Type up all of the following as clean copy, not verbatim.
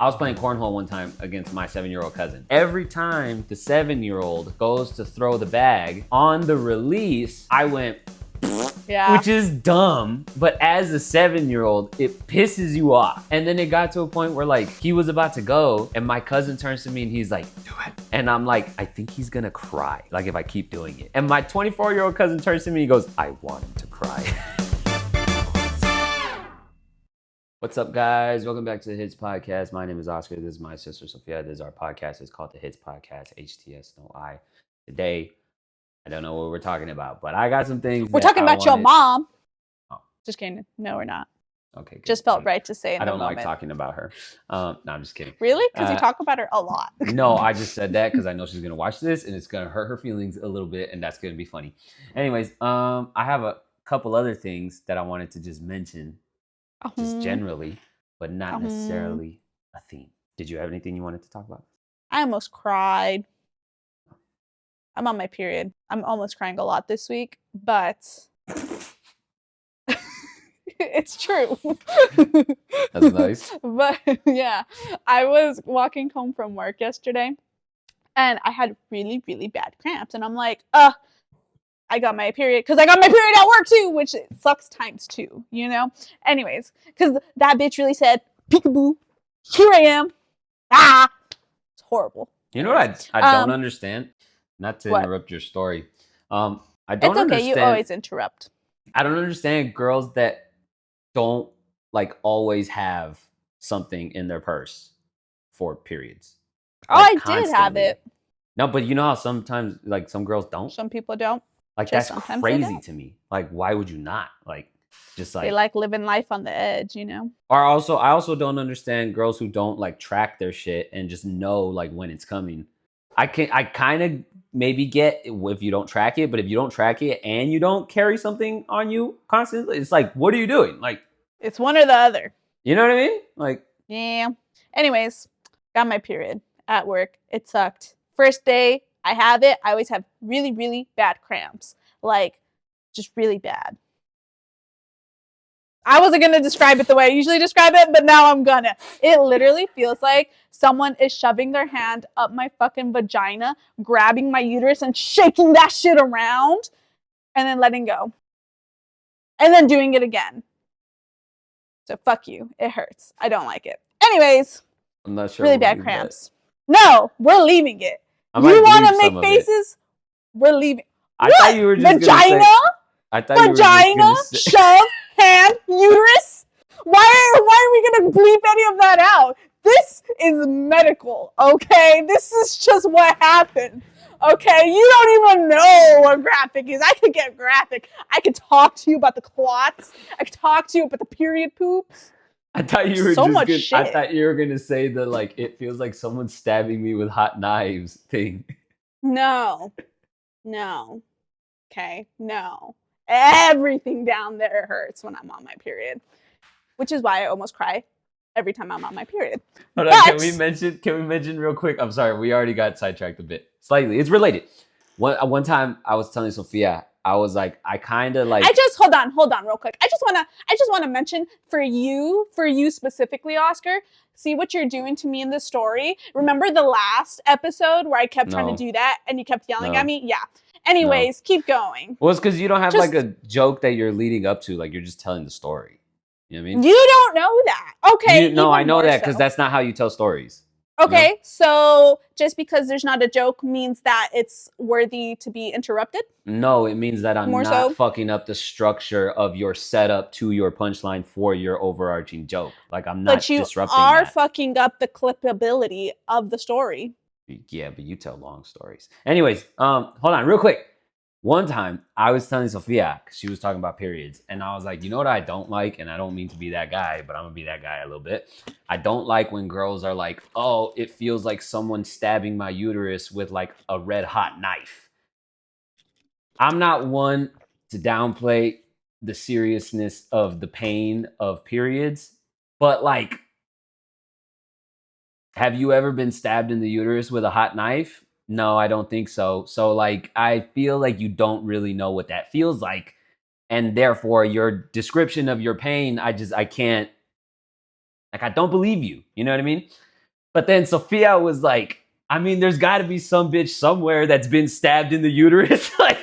I was playing cornhole one time against my 7-year-old cousin. Every time the 7-year-old goes to throw the bag, on the release, I went, yeah. Which is dumb, but as a 7-year-old, it pisses you off. And then it got to a point where like he was about to go and my cousin turns to me and he's like, do it. And I'm like, I think he's gonna cry, like if I keep doing it. And my 24-year-old cousin turns to me and he goes, I want him to cry. What's up, guys? Welcome back to the Hits Podcast. My name is Oscar. This is my sister, Sophia. This is our podcast. It's called the Hits Podcast, HTS, no I. Today, I don't know what we're talking about, but I got some things. We're talking about your mom. Oh. Just kidding. No, we're not. Okay. Good. Just felt right to say it. I don't like talking about her. No, I'm just kidding. Really? Because you talk about her a lot. No, I just said that because I know she's going to watch this and it's going to hurt her feelings a little bit and that's going to be funny. Anyways, I have a couple other things that I wanted to just mention. Just generally, but not necessarily a theme. Did you have anything you wanted to talk about? I almost cried. I'm on my period. I'm almost crying a lot this week, but it's true. That's nice. But yeah, I was walking home from work yesterday and I had really, really bad cramps. And I'm like, I got my period because I got my period at work too, which sucks times 2, you know? Anyways, because that bitch really said, peekaboo, here I am. It's horrible. You know what I don't understand? Not to interrupt your story. I don't understand. It's okay, you always interrupt. I don't understand girls that don't like always have something in their purse for periods. Like, I did have it. No, but you know how sometimes like some girls don't? Some people don't. Like that's crazy to me. Like, why would you not? Like, just like they like living life on the edge, you know. Or I also don't understand girls who don't like track their shit and just know like when it's coming. I kind of maybe get if you don't track it, but if you don't track it and you don't carry something on you constantly, it's like, what are you doing? Like, it's one or the other. You know what I mean? Like, yeah. Anyways, got my period at work. It sucked. First day. I have it. I always have really, really bad cramps. Like, just really bad. I wasn't going to describe it the way I usually describe it, but now I'm gonna. It literally feels like someone is shoving their hand up my fucking vagina, grabbing my uterus and shaking that shit around, and then letting go. And then doing it again. So fuck you. It hurts. I don't like it. Anyways. I'm not sure. Really bad cramps. No, we're leaving it. You want to make faces? We're leaving. I thought you were just vagina? Vagina? Shove? Hand? Uterus? Why are we going to bleep any of that out? This is medical, okay? This is just what happened, okay? You don't even know what graphic is. I could get graphic. I could talk to you about the clots. I could talk to you about the period poops. I thought you were I thought you were gonna say the like it feels like someone's stabbing me with hot knives thing. No. Okay, no. Everything down there hurts when I'm on my period, which is why I almost cry every time I'm on my period. Hold on, can we mention real quick? I'm sorry, we already got sidetracked a bit. Slightly, it's related. One time I was telling Sophia. I was like, I kind of like. Hold on, real quick. I just wanna mention for you specifically, Oscar. See what you're doing to me in this story. Remember the last episode where I kept trying to do that and you kept yelling at me? Yeah. Anyways, keep going. Well, it's because you don't have like a joke that you're leading up to. Like you're just telling the story. You know what I mean? You don't know that. Okay. No, I know that because that's not how you tell stories. Okay, you know? So just because there's not a joke means that it's worthy to be interrupted? No, it means that I'm not fucking up the structure of your setup to your punchline for your overarching joke. Like I'm not disrupting that. But you are fucking up the clippability of the story. Yeah, but you tell long stories. Anyways, hold on real quick. One time I was telling Sophia, because she was talking about periods, and I was like, you know what I don't like? And I don't mean to be that guy, but I'm going to be that guy a little bit. I don't like when girls are like, oh, it feels like someone's stabbing my uterus with like a red hot knife. I'm not one to downplay the seriousness of the pain of periods, but like, have you ever been stabbed in the uterus with a hot knife? No, I don't think so. So like, I feel like you don't really know what that feels like. And therefore your description of your pain, I can't, like, I don't believe you. You know what I mean? But then Sophia was like, I mean, there's got to be some bitch somewhere that's been stabbed in the uterus. Like,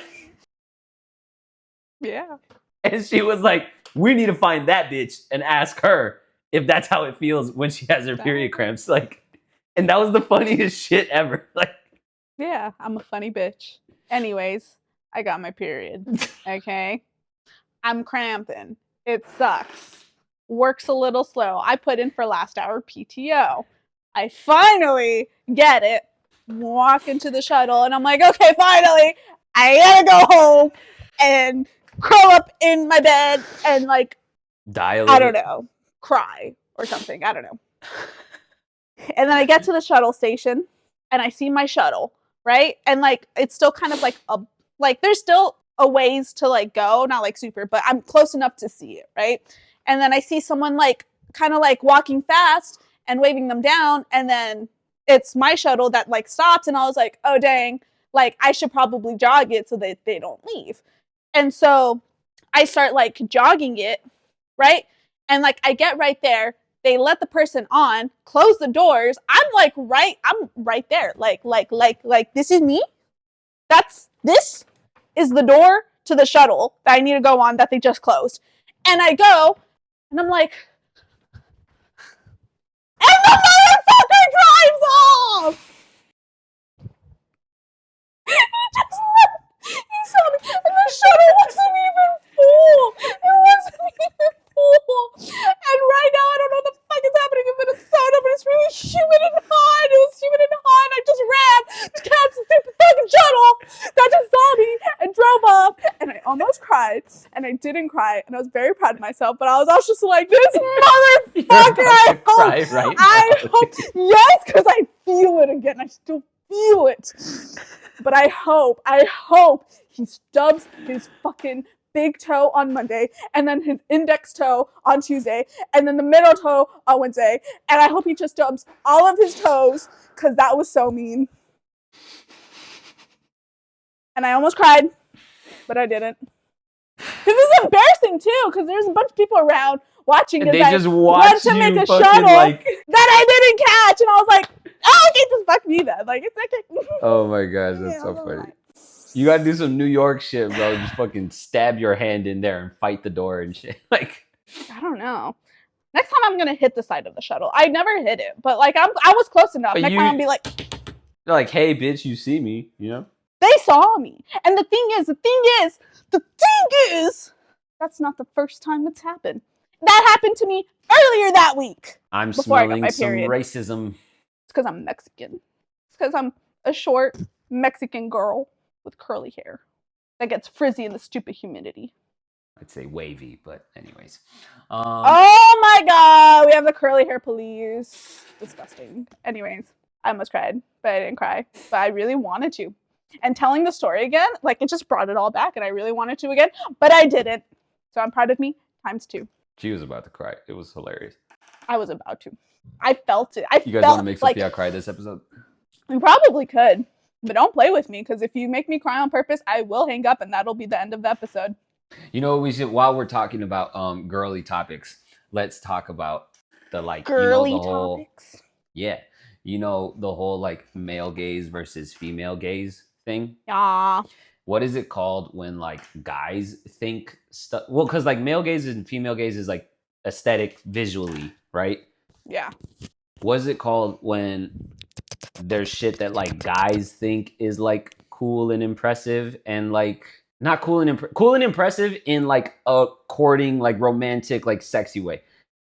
Yeah. and she was like, we need to find that bitch and ask her if that's how it feels when she has her period cramps. Like, and that was the funniest shit ever. Like, yeah, I'm a funny bitch. Anyways, I got my period. Okay. I'm cramping. It sucks. Works a little slow. I put in for last hour PTO. I finally get it. Walk into the shuttle and I'm like, okay, finally, I gotta go home and curl up in my bed and like, die a little. I don't know, cry or something. I don't know. And then I get to the shuttle station and I see my shuttle, right? And like, it's still kind of like there's still a ways to like go, not like super, but I'm close enough to see it, right? And then I see someone like kind of like walking fast and waving them down, and then it's my shuttle that like stops, and I was like, oh dang, like I should probably jog it so that they don't leave. And so I start like jogging it, right? And like I get right there, they let the person on, close the doors. I'm right there. Like this is me. This is the door to the shuttle that I need to go on that they just closed. And I go, and I'm like, and the motherfucker drives off! He just left. He saw me, and the shuttle wasn't even full. It wasn't even full. And right now, I don't know what the fuck is happening in Minnesota, but it's really humid and hot. It was humid and hot. I just ran to catch the stupid fucking shuttle that just saw me and drove off. And I almost cried, and I didn't cry, and I was very proud of myself. But I was also just like, this motherfucker. I hope, yes, because I feel it again. I still feel it. But I hope he stubs his fucking big toe on Monday, and then his index toe on Tuesday, and then the middle toe on Wednesday, and I hope he just stubs all of his toes, because that was so mean. And I almost cried, but I didn't. Because it's embarrassing, too, because there's a bunch of people around watching, and they just watch to make you a fucking shuttle like... that I didn't catch, and I was like, oh, okay, just fuck me then. Like, it's like... Oh my gosh, that's so funny. You gotta do some New York shit, bro. Just fucking stab your hand in there and fight the door and shit. Like, I don't know. Next time I'm gonna hit the side of the shuttle. I never hit it, but like I was close enough. Next time I'll be like, they're like, hey, bitch, you see me, you know? They saw me. And the thing is, that's not the first time it's happened. That happened to me earlier that week. I'm smelling some racism. It's because I'm Mexican. It's because I'm a short Mexican girl with curly hair that gets frizzy in the stupid humidity. I'd say wavy, but anyways. Oh my god, we have the curly hair police. Disgusting. Anyways, I almost cried, but I didn't cry. But I really wanted to. And telling the story again, like it just brought it all back, and I really wanted to again, but I didn't. So I'm proud of me, ×2. She was about to cry. It was hilarious. I was about to. I felt it. You guys want to make Sophia cry this episode? We probably could, but don't play with me, because if you make me cry on purpose, I will hang up, and that'll be the end of the episode. You know, we should, while we're talking about girly topics, let's talk about the like girly the whole, topics. Yeah, you know, the whole like male gaze versus female gaze thing. Yeah. What is it called when like guys think stuff? Well, because like male gaze and female gaze is like aesthetic visually, right? Yeah. What is it called when there's shit that like guys think is like cool and impressive, and like not cool and cool and impressive in like a courting, like romantic, like sexy way,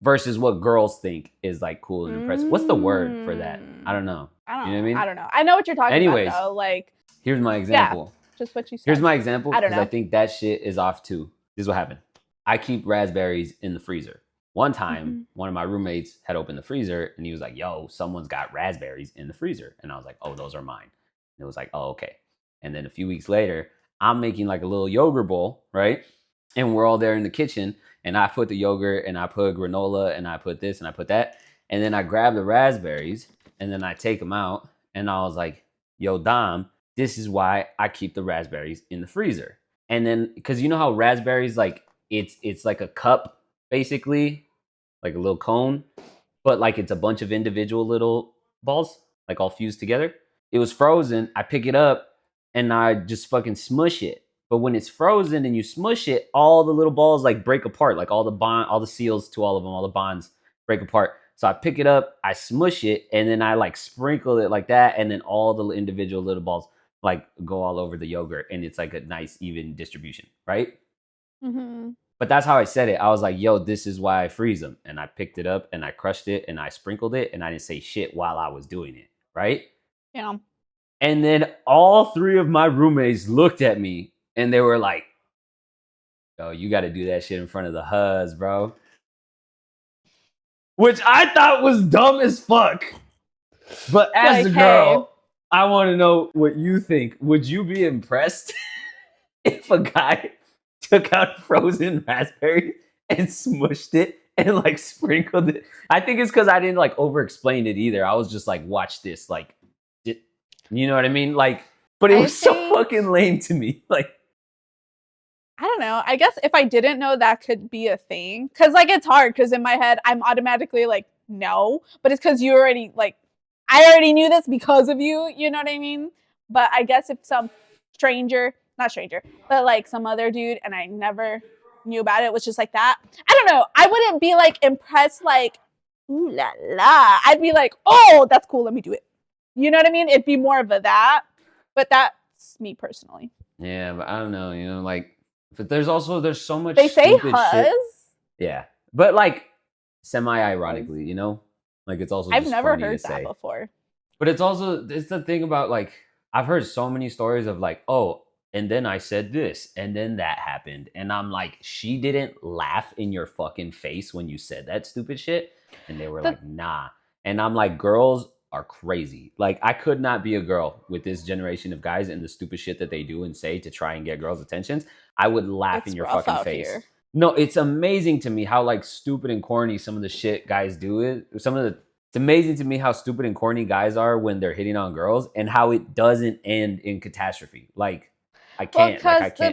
versus what girls think is like cool and impressive? What's the word for that? I don't know. You know what I mean? I don't know. I know what you're talking about though. Like, here's my example. Yeah, just what you said. Here's my example, I don't because know. I think that shit is off too. This is what happened. I keep raspberries in the freezer. One time, one of my roommates had opened the freezer and he was like, yo, someone's got raspberries in the freezer. And I was like, oh, those are mine. And it was like, oh, okay. And then a few weeks later, I'm making like a little yogurt bowl, right? And we're all there in the kitchen, and I put the yogurt and I put granola and I put this and I put that. And then I grab the raspberries and then I take them out, and I was like, yo, Dom, this is why I keep the raspberries in the freezer. And then, because you know how raspberries, like it's like a cup, basically, like a little cone, but like it's a bunch of individual little balls, like all fused together. It was frozen. I pick it up and I just fucking smush it. But when it's frozen and you smush it, all the little balls like break apart, like all the seals to all of them, all the bonds break apart. So I pick it up, I smush it, and then I like sprinkle it like that, and then all the individual little balls like go all over the yogurt, and it's like a nice even distribution, right? Mm-hmm. But that's how I said it. I was like, yo, this is why I freeze them. And I picked it up and I crushed it and I sprinkled it and I didn't say shit while I was doing it, right? Yeah. And then all three of my roommates looked at me and they were like, yo, you got to do that shit in front of the huz, bro. Which I thought was dumb as fuck. But as Like, a girl, hey. I want to know what you think. Would you be impressed if a guy took out frozen raspberry and smushed it and like sprinkled it? I think it's because I didn't like over explain it either. I was just like, watch this. Like, you know what I mean? Like, but it was so fucking lame to me. Like, I don't know. I guess if I didn't know that could be a thing, because like it's hard, because in my head I'm automatically like no, but it's because you already like I already knew this because of you. You know what I mean? But I guess if some not stranger, but like some other dude, and I never knew about it, was just like that. I don't know. I wouldn't be like impressed, like ooh la la. I'd be like, oh, that's cool. Let me do it. You know what I mean? It'd be more of a that. But that's me personally. yeah, but I don't know. You know, like. But there's so much they say stupid huzz. shit. Yeah, but like semi-ironically, you know, like it's also. I've just never funny heard to that say. before. But it's the thing about like I've heard so many stories of like, oh, and then I said this, and then that happened, and I'm like, she didn't laugh in your fucking face when you said that stupid shit, and they were like, nah, and I'm like, girls are crazy. Like I could not be a girl with this generation of guys and the stupid shit that they do and say to try and get girls' attentions. I would laugh in your fucking face. Here. No, it's amazing to me how like stupid and corny some of the shit guys do is. It's amazing to me how stupid and corny guys are when they're hitting on girls and how it doesn't end in catastrophe. Like I can't.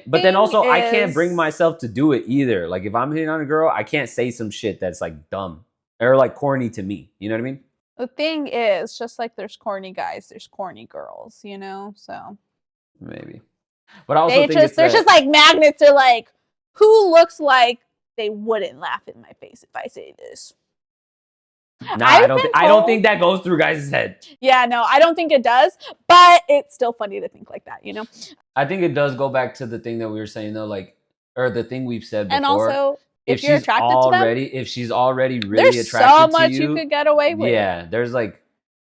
But then also I can't bring myself to do it either. Like if I'm hitting on a girl, I can't say some shit that's like dumb or like corny to me. You know what I mean? The thing is, just like there's corny guys, there's corny girls, you know? So maybe. But I also think they're just like magnets. They're like, who looks like they wouldn't laugh in my face if I say this? No, I don't think that goes through guys' head. Yeah, no, I don't think it does. But it's still funny to think like that, you know? I think it does go back to the thing that we were saying though, like, or the thing we've said before. And also, if you're attracted to them, if she's already really attracted to you, there's so much you could get away with. Yeah, there's like,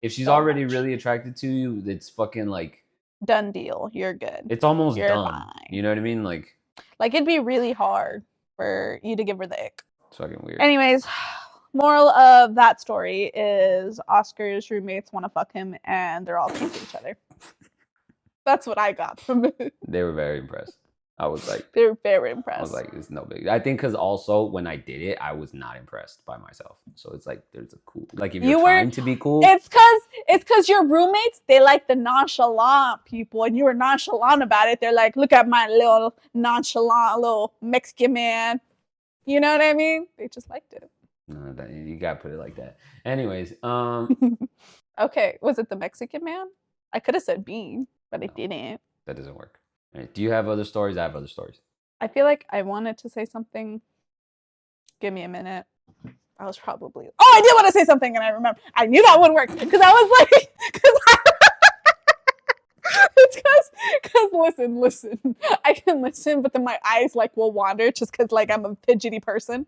if she's already really attracted to you, it's fucking like done deal. You're good. It's almost done. Fine. You know what I mean? Like it'd be really hard for you to give her the ick. It's fucking weird. Anyways, moral of that story is Oscar's roommates want to fuck him and they're all cute to each other. That's what I got from it. They were very impressed. I was like, they were very impressed. I was like, it's no big. I think because also when I did it, I was not impressed by myself. So it's like there's a cool. Like if you're trying to be cool, it's because your roommates, they like the nonchalant people, and you were nonchalant about it. They're like, look at my little nonchalant little Mexican man. You know what I mean? They just liked it. No, you gotta put it like that. Anyways, okay, was it the Mexican man? I could have said bean, but I didn't. That doesn't work. Right. Do you have other stories? I have other stories. I feel like I wanted to say something. Give me a minute. I was probably... Oh, I did want to say something, and I remember. I knew that wouldn't work, because I was like... It's because listen. I can listen, but then my eyes, like, will wander, just because, like, I'm a fidgety person.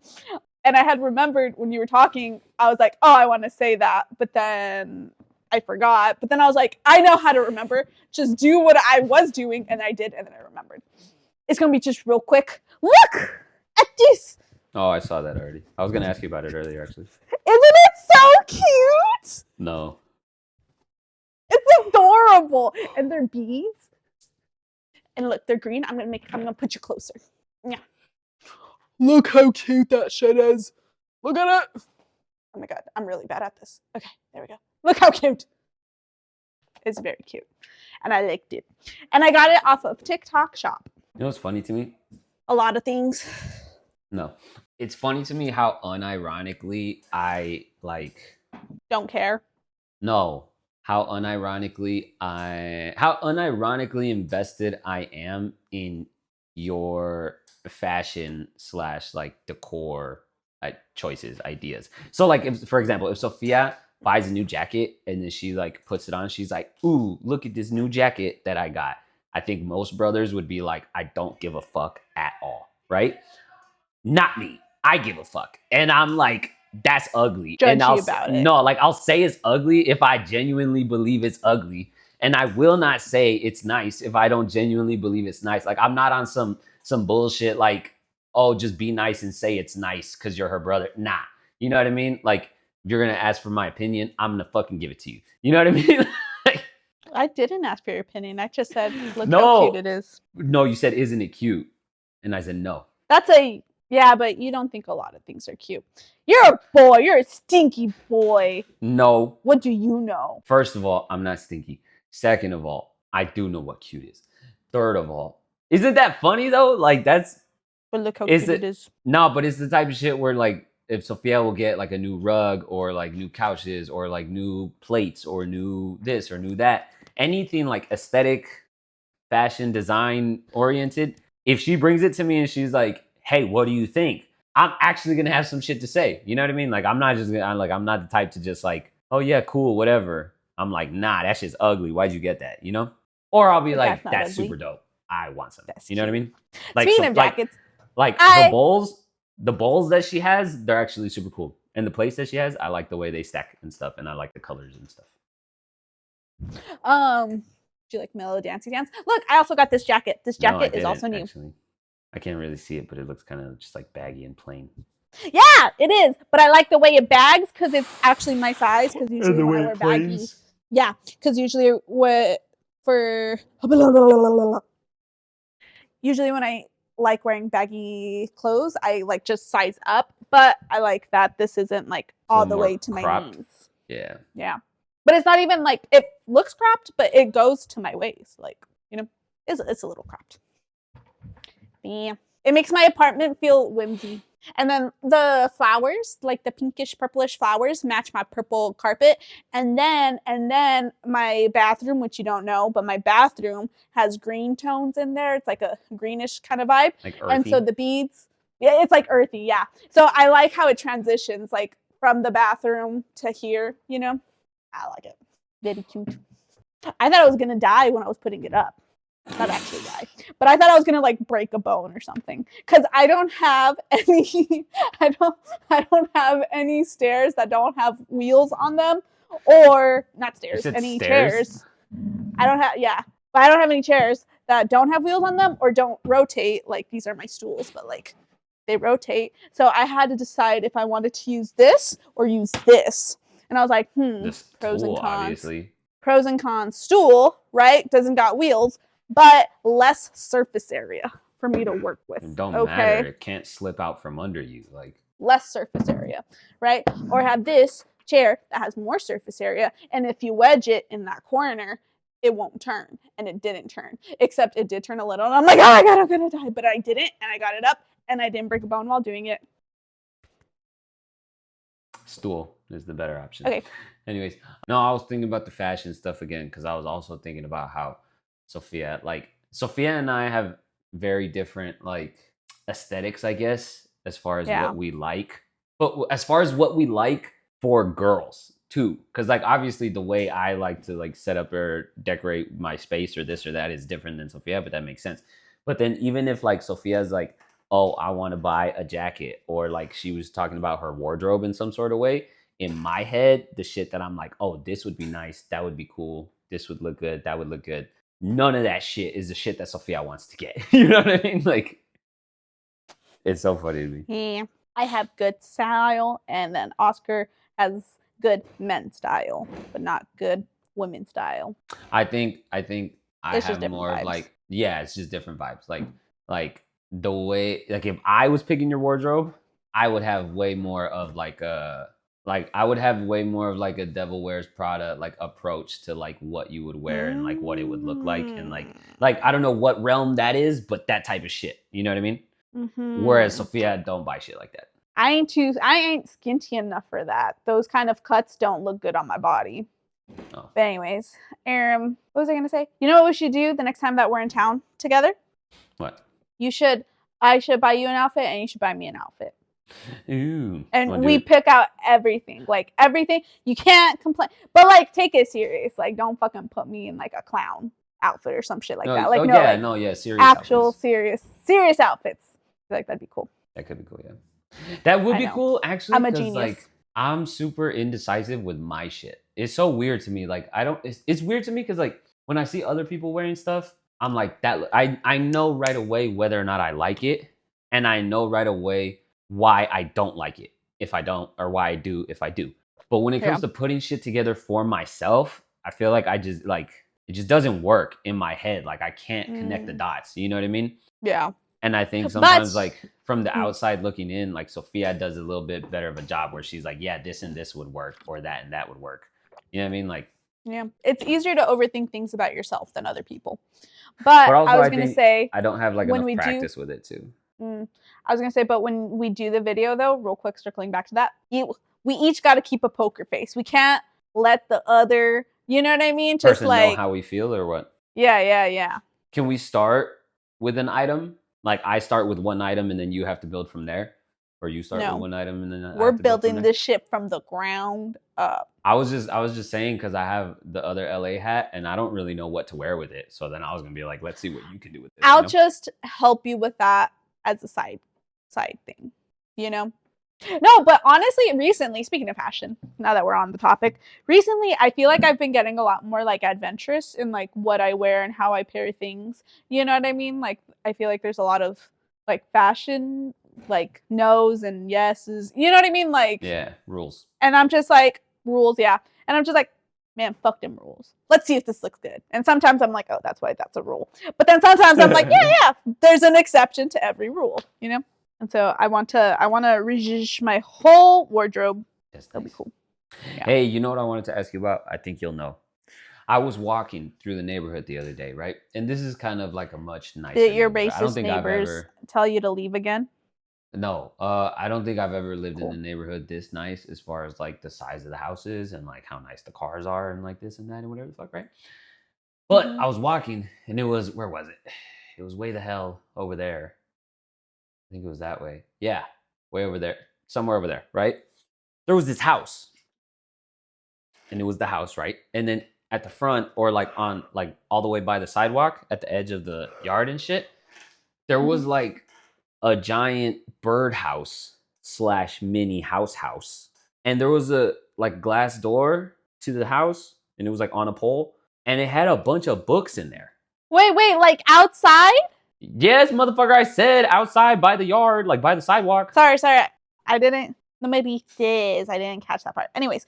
And I had remembered when you were talking, I was like, oh, I want to say that, but then... I forgot, but then I was like, I know how to remember. Just do what I was doing, and I did, and then I remembered. It's gonna be just real quick. Look at this. Oh, I saw that already. I was gonna ask you about it earlier, actually. Isn't it so cute? No. It's adorable, and they're beads. And look, they're green. I'm gonna put you closer. Yeah. Look how cute that shit is. Look at it. Oh my god, I'm really bad at this. Okay, there we go. Look how cute. It's very cute. And I liked it. And I got it off of TikTok Shop. You know what's funny to me? A lot of things. No. It's funny to me how unironically I, like... Don't care. No, how unironically invested I am in your fashion slash like decor choices, ideas. So like if for example, if Sophia buys a new jacket and then she like puts it on, she's like, "Ooh, look at this new jacket that I got." I think most brothers would be like, "I don't give a fuck at all," right? Not me. I give a fuck. And I'm like, that's ugly. And Judgy about it. no, like I'll say it's ugly if I genuinely believe it's ugly. And I will not say it's nice if I don't genuinely believe it's nice. Like I'm not on some bullshit like, oh, just be nice and say it's nice because you're her brother. Nah. You know what I mean? Like, if you're gonna ask for my opinion, I'm gonna fucking give it to you. You know what I mean? I didn't ask for your opinion. I just said, look no. how cute it is. No, you said, isn't it cute? And I said, no. That's yeah, but you don't think a lot of things are cute. You're a boy. You're a stinky boy. No. What do you know? First of all, I'm not stinky. Second of all, I do know what cute is. Third of all, isn't that funny though? Like that's. But look how cute it is. No, but it's the type of shit where like if Sophia will get like a new rug or like new couches or like new plates or new this or new that, anything like aesthetic, fashion, design oriented, if she brings it to me and she's like, "Hey, what do you think?" I'm actually gonna have some shit to say. You know what I mean? Like I'm not just gonna. I'm not the type to just like, "Oh yeah, cool, whatever." I'm like, "Nah, that shit's ugly. Why'd you get that?" You know? Or I'll be like, "That's super dope. I want some." You know what I mean? Like speaking of jackets, like the bowls that she has, they're actually super cool. And the plates that she has, I like the way they stack and stuff, and I like the colors and stuff. Do you like mellow dancey dance? Look, I also got this jacket. This jacket is also new. Actually. I can't really see it, but it looks kind of just like baggy and plain. Yeah, it is. But I like the way it bags because it's actually my size. Because usually when I wear baggy, yeah, because usually usually when I like wearing baggy clothes, I like just size up. But I like that this isn't like all the way to my knees. Yeah. Yeah. But it's not even like, it looks cropped, but it goes to my waist. Like, you know, it's a little cropped. Yeah. It makes my apartment feel whimsy. And then the flowers, like the pinkish purplish flowers, match my purple carpet. And then my bathroom, which you don't know, but my bathroom has green tones in there. It's like a greenish kind of vibe. Like earthy. And so the beads, yeah, it's like earthy, yeah. So I like how it transitions, like from the bathroom to here, you know? I like it. Very cute. I thought I was gonna die when I was putting it up. Not actually die, but I thought I was gonna like break a bone or something because I don't have any. I don't have any stairs that don't have wheels on them, or not stairs. Any chairs. I don't have. Yeah, but I don't have any chairs that don't have wheels on them or don't rotate. Like these are my stools, but like they rotate. So I had to decide if I wanted to use this or use this. And I was like, pros and cons. Obviously. Pros and cons. Stool, right? Doesn't got wheels, but less surface area for me to work with. It don't matter. It can't slip out from under you. Like less surface area, right? Or have this chair that has more surface area, and if you wedge it in that corner, it won't turn. And it didn't turn. Except it did turn a little. And I'm like, oh my god, I'm gonna die. But I didn't, and I got it up, and I didn't break a bone while doing it. Stool is the better option. Okay. Anyways, no, I was thinking about the fashion stuff again because I was also thinking about how Sophia and I have very different like aesthetics, I guess, as far as what we like. But as far as what we like for girls too, because like obviously the way I like to like set up or decorate my space or this or that is different than Sophia, but that makes sense. But then even if like Sophia's like, oh, I want to buy a jacket, or like she was talking about her wardrobe in some sort of way, in my head, the shit that I'm like, oh, this would be nice, that would be cool, this would look good, that would look good. None of that shit is the shit that Sophia wants to get. You know what I mean? Like, it's so funny to me. Yeah. I have good style, and then Oscar has good men's style, but not good women's style. I think I have more of like, yeah, it's just different vibes. Like the way, like if I was picking your wardrobe, I would have way more of like a Devil Wears Prada like approach to like what you would wear and like what it would look like, and like I don't know what realm that is, but that type of shit. You know what I mean? Mm-hmm. Whereas Sophia don't buy shit like that. I ain't skinty enough for that. Those kind of cuts don't look good on my body. Oh. But anyways, what was I gonna say? You know what we should do the next time that we're in town together? What? I should buy you an outfit, and you should buy me an outfit. Ooh. And we pick out everything, like everything. You can't complain, but like take it serious. Like don't fucking put me in like a clown outfit or some shit like that. Like serious actual outfits. serious outfits. I feel like that'd be cool. That could be cool, yeah. That would be cool, actually. I'm a genius. Like, I'm super indecisive with my shit. It's so weird to me. Like, it's weird to me because, like, when I see other people wearing stuff, I'm like, I know right away whether or not I like it. And I know right away why I don't like it if I don't, or why I do if I do. But when it comes to putting shit together for myself, I feel like it just doesn't work in my head. Like, I can't connect the dots. You know what I mean? Yeah. And I think sometimes, like, from the outside looking in, like, Sophia does a little bit better of a job where she's like, yeah, this and this would work, or that and that would work. You know what I mean? Like, yeah, it's easier to overthink things about yourself than other people. But also, I was going to say, I don't have like enough practice with it too. I was going to say, but when we do the video though, real quick, circling back to that, we each got to keep a poker face. We can't let the other, you know what I mean? Just person know how we feel or what? Yeah. Can we start with an item? Like I start with one item and then you have to build from there? Or you start with one item and then we're building this shit from the ground up. I was just saying because I have the other LA hat and I don't really know what to wear with it. So then I was gonna be like, let's see what you can do with this. I'll just help you with that as a side thing, you know? No, but honestly, recently, speaking of fashion, now that we're on the topic, recently I feel like I've been getting a lot more like adventurous in like what I wear and how I pair things. You know what I mean? Like I feel like there's a lot of like fashion, like no's and yeses. You know what I mean? Like rules. And I'm just like, rules, yeah. And I'm just like, man, fuck them rules. Let's see if this looks good. And sometimes I'm like, oh, that's why that's a rule. But then sometimes I'm like, yeah, there's an exception to every rule, you know? And so I want to rejige my whole wardrobe. That'll be cool. Yeah. Hey, you know what I wanted to ask you about? I think you'll know. I was walking through the neighborhood the other day, right? And this is kind of like a much nicer Did your racist neighbors tell you to leave again? No, I don't think I've ever lived in a neighborhood this nice as far as like the size of the houses and like how nice the cars are and like this and that and whatever the fuck, right? But I was walking and it was, where was it? It was way the hell over there. I think it was that way. Yeah, way over there. Somewhere over there, right? There was this house. And it was the house, right? And then at the front or like on like all the way by the sidewalk at the edge of the yard and shit, there was like a giant birdhouse / mini house. And there was a like glass door to the house and it was like on a pole and it had a bunch of books in there. Wait, like outside? Yes, motherfucker, I said outside by the yard, like by the sidewalk. Sorry. I didn't. No, maybe this. I didn't catch that part. Anyways,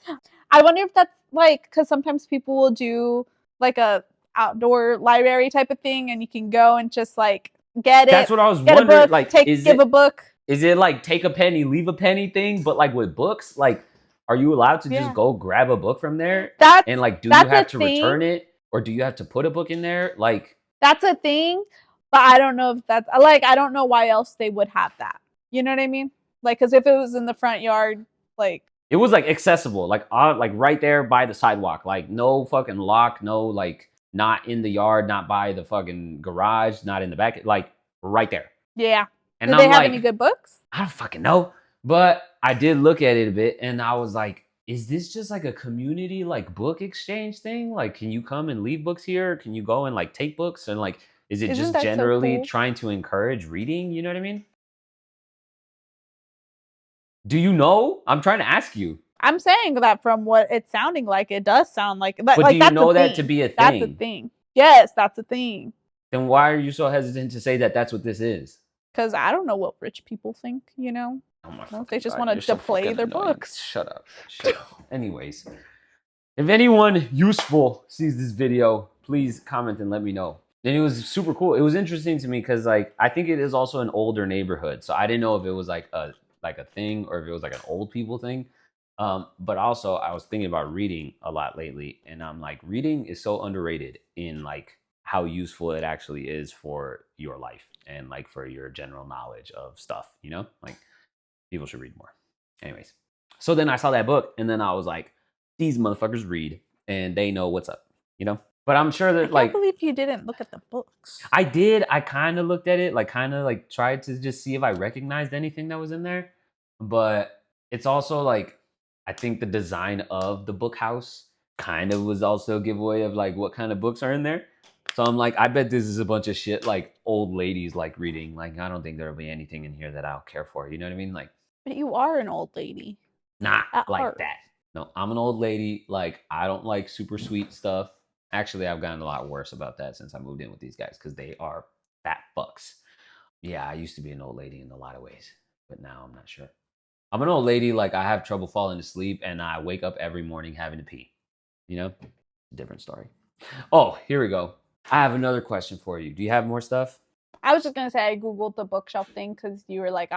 I wonder if that's like, because sometimes people will do like a outdoor library type of thing and you can go and just like get it. That's what I was wondering. Book, like, give a book. Is it like take a penny, leave a penny thing, but like with books? Like, are you allowed to just go grab a book from there? And like, do you have to return it? Or do you have to put a book in there? Like, that's a thing, but I don't know if that's like, I don't know why else they would have that. You know what I mean? Like, because if it was in the front yard, like it was like accessible, like right there by the sidewalk, like no fucking lock, no like not in the yard, not by the fucking garage, not in the back, like right there. Yeah. And did they have any good books? I don't fucking know, but I did look at it a bit, and I was like, is this just like a community like book exchange thing? Like, can you come and leave books here? Can you go and like take books and like? Is it just generally trying to encourage reading? You know what I mean? Do you know? I'm trying to ask you. I'm saying that from what it's sounding like, it does sound like. But like, do you know that to be a thing? That's a thing. Yes, that's a thing. Then why are you so hesitant to say that that's what this is? Because I don't know what rich people think, you know? Oh my God, they just want to display their books. Shut up. Anyways, if anyone useful sees this video, please comment and let me know. And it was super cool. It was interesting to me because like I think it is also an older neighborhood. So I didn't know if it was like a thing or if it was like an old people thing. But also I was thinking about reading a lot lately, and I'm like, reading is so underrated in like how useful it actually is for your life and like for your general knowledge of stuff, you know? Like people should read more. Anyways, so then I saw that book and then I was like, these motherfuckers read. and they know what's up, you know? But I'm sure I that can't like believe you didn't look at the books. I did. I kind of looked at it, like kind of like tried to just see if I recognized anything that was in there. But it's also like I think the design of the book house kind of was also a giveaway of like what kind of books are in there. So I'm like, I bet this is a bunch of shit like old ladies like reading. Like I don't think there'll be anything in here that I'll care for. You know what I mean? Like But you are an old lady. not At like heart. that. No, I'm an old lady. Like I don't like super sweet stuff. Actually, I've gotten a lot worse about that since I moved in with these guys because they are fat fucks. Yeah, I used to be an old lady in a lot of ways, but now I'm not sure. I'm an old lady, like I have trouble falling asleep and I wake up every morning having to pee. You know? Different story. Oh, here we go. I have another question for you. Do you have more stuff? I was just gonna say I googled the bookshelf thing because you were like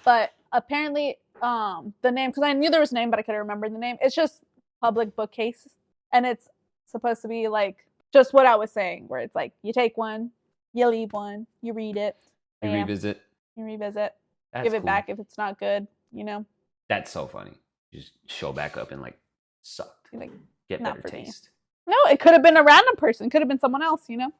but apparently the name, because I knew there was a name but I couldn't remember the name. It's just public bookcase, and it's supposed to be like just what I was saying, where it's like you take one, you leave one, you read it, You revisit. you revisit, That's give it cool. back if it's not good, you know. That's so funny. You just show back up and like sucked. Like, Get not better for me. taste. No, it could have been a random person, could have been someone else, you know.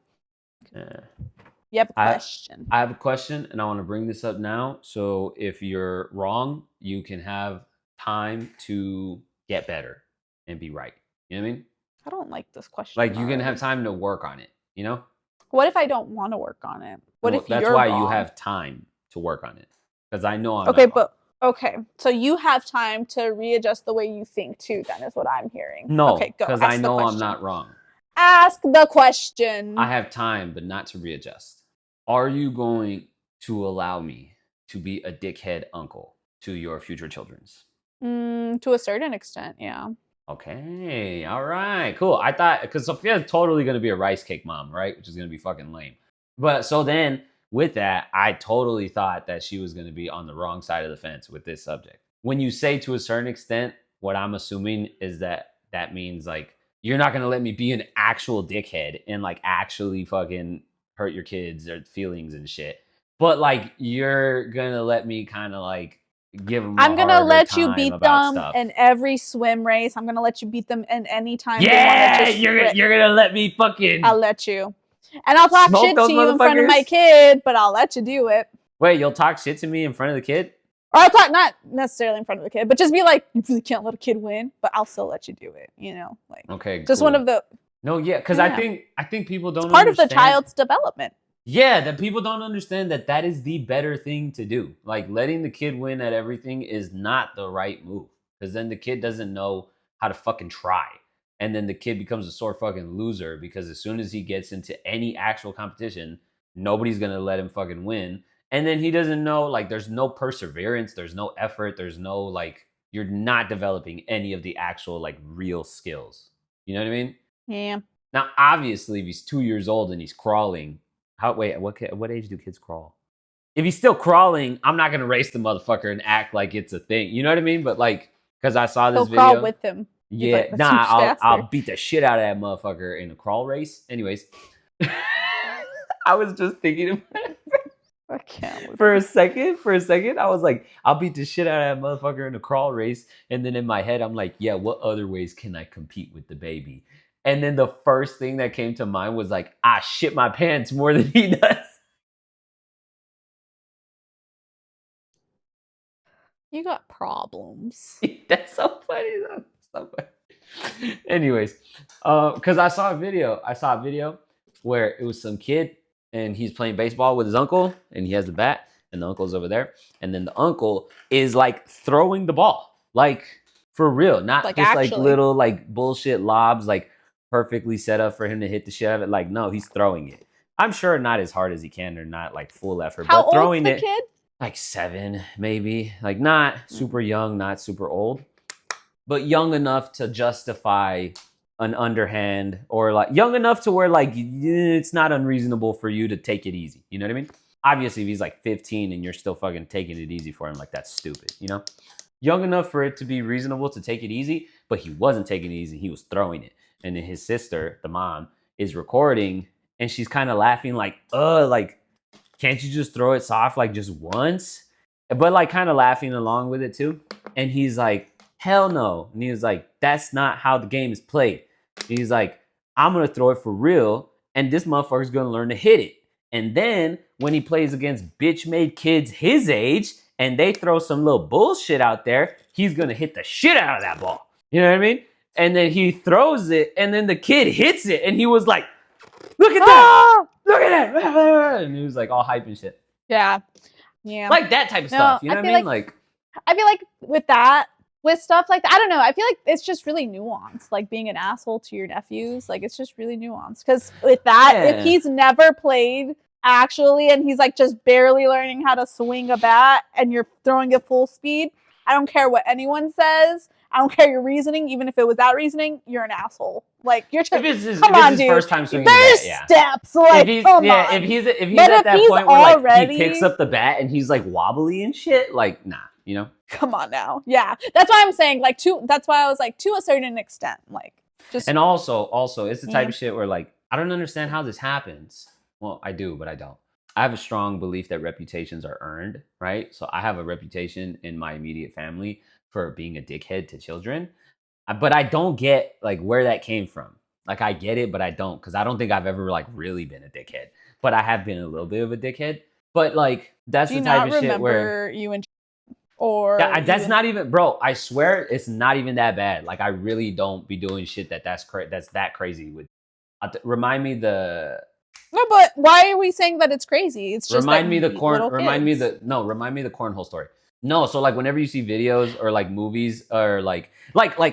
You have a question. I have a question and I want to bring this up now. So if you're wrong, you can have time to get better and be right. You know what I mean? I don't like this question. Like you can already. have time to work on it, you know? What if I don't want to work on it? What Well, if that's you're why wrong? you have time to work on it. Because I know I'm okay, not wrong. but okay, so you have time to readjust the way you think too. Then is what I'm hearing. No, okay, go. because Ask I the know I'm question. not wrong. Ask the question. I have time, but not to readjust. Are you going to allow me to be a dickhead uncle to your future children's? To a certain extent, yeah. Okay, all right, cool. I thought because Sophia's totally gonna be a rice cake mom, right? Which is gonna be fucking lame. But so then with that, I totally thought that she was gonna be on the wrong side of the fence with this subject. When you say to a certain extent, what I'm assuming is that that means like you're not gonna let me be an actual dickhead and like actually fucking hurt your kids or feelings and shit. But like you're gonna let me kind of like give them. I'm gonna let you beat them stuff. in every swim race. I'm gonna let you beat them in any time. Yeah, they want to you're gonna let me fucking. I'll let you, and I'll talk Smoke shit those to you in front of my kid, but I'll let you do it. Wait, you'll talk shit to me in front of the kid? Or I'll talk not necessarily in front of the kid, but just be like, you really can't let a kid win, but I'll still let you do it. You know, like okay, just cool. one of the. No, yeah, because Yeah. I think people don't. It's part understand. of the child's development. Yeah, that people don't understand that that is the better thing to do. Like letting the kid win at everything is not the right move because then the kid doesn't know how to fucking try. And then the kid becomes a sore fucking loser because as soon as he gets into any actual competition, nobody's going to let him fucking win. And then he doesn't know, like, there's no perseverance, there's no effort, there's no, like, you're not developing any of the actual, like, real skills. You know what I mean? Yeah. Now, obviously, if he's 2 years old and he's crawling, what age do kids crawl? If he's still crawling, I'm not gonna race the motherfucker and act like it's a thing. You know what I mean? But like, because I saw this He'll crawl video. with him. Yeah, like, I'll beat the shit out of that motherfucker in a crawl race. Anyways, I was just thinking I can't. for a second, I was like, I'll beat the shit out of that motherfucker in a crawl race. And then in my head, I'm like, yeah, what other ways can I compete with the baby? And then the first thing that came to mind was like, I shit my pants more than he does. You got problems. That's so funny though. So funny. Anyways, because I saw a video where it was some kid and he's playing baseball with his uncle and he has the bat and the uncle's over there. And then the uncle is like throwing the ball. Like for real. Not Like, just actually. like little like bullshit lobs, like perfectly set up for him to hit the shit out of it. Like, no, he's throwing it. I'm sure not as hard as he can or not like full effort, How but throwing old's the it kid? like 7, maybe. Like not super young, not super old, but young enough to justify an underhand or like young enough to where like it's not unreasonable for you to take it easy. You know what I mean? Obviously, if he's like 15 and you're still fucking taking it easy for him, like that's stupid, you know? Young enough for it to be reasonable to take it easy, but he wasn't taking it easy. He was throwing it. And then his sister, the mom, is recording and she's kind of laughing like, like, can't you just throw it soft like just once? But like kind of laughing along with it too. And he's like, hell no. And he was like, that's not how the game is played. He's like, I'm gonna throw it for real, and this motherfucker's gonna learn to hit it. And then when he plays against bitch-made kids his age, and they throw some little bullshit out there, he's gonna hit the shit out of that ball. You know what I mean? And then he throws it, and then the kid hits it, and he was like, "Look at that! Look at that!" And he was like all hype and shit. Yeah. Like that type of stuff. You know what I mean? Like, I feel like with stuff like that, I don't know. I feel like it's just really nuanced. Like being an asshole to your nephews, like it's just really nuanced. Because with that, if he's never played actually, and he's like just barely learning how to swing a bat, and you're throwing it full speed, I don't care what anyone says. I don't care your reasoning, even if it was that reasoning, you're an asshole. Like you're just come on, dude. First time swinging There's the bat, steps. Like if he's at that point where like he picks up the bat and he's like wobbly and shit, like nah, you know. Come on now, yeah. That's why I'm saying like that's why I was like to a certain extent, like just. And also it's the type of shit where like I don't understand how this happens. Well, I do, but I don't. I have a strong belief that reputations are earned, right? So I have a reputation in my immediate family for being a dickhead to children. But I don't get like where that came from. Like I get it, but I don't, because I don't think I've ever like really been a dickhead. But I have been a little bit of a dickhead. But like that's the type of shit where you and or that's not even, bro. I swear it's not even that bad. Like I really don't be doing shit that's that crazy. With remind me the. No, but why are we saying that it's crazy? It's just remind me the cornhole story. No, so like whenever you see videos or like movies or like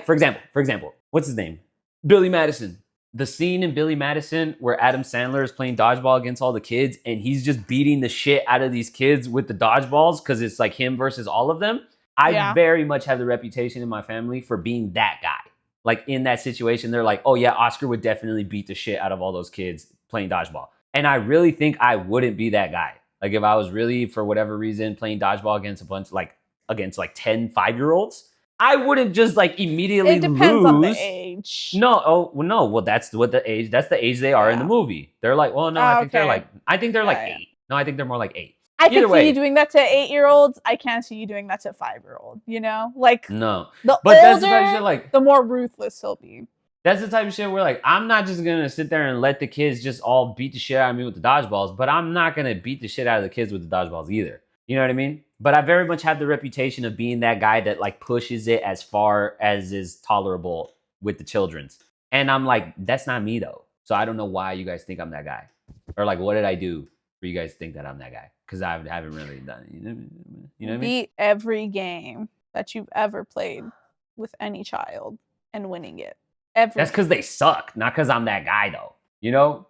for example, what's his name? Billy Madison. The scene in Billy Madison where Adam Sandler is playing dodgeball against all the kids and he's just beating the shit out of these kids with the dodgeballs because it's like him versus all of them. I very much have the reputation in my family for being that guy. Like in that situation, they're like, oh yeah, Oscar would definitely beat the shit out of all those kids playing dodgeball. And I really think I wouldn't be that guy. Like if I was really, for whatever reason, playing dodgeball against against 10 5-year-olds, I wouldn't just like immediately lose. It depends on the age. No, no. Well, that's the age they are in the movie. They're like, well, no, I think they're like 8. No, I think they're more like 8. I can see you doing that to 8-year-olds. I can't see you doing that to a 5-year-old. You know, like no. The but older, that's the type of shit, like, the more ruthless he'll be. That's the type of shit where like I'm not just gonna sit there and let the kids just all beat the shit out of me with the dodgeballs, but I'm not gonna beat the shit out of the kids with the dodgeballs either. You know what I mean? But I very much have the reputation of being that guy that like pushes it as far as is tolerable with the children's. And I'm like, that's not me though. So I don't know why you guys think I'm that guy. Or like, what did I do for you guys to think that I'm that guy? Because I haven't really done it. You know what I mean? Beat every game that you've ever played with any child and winning it. That's because they suck, not because I'm that guy though. You know?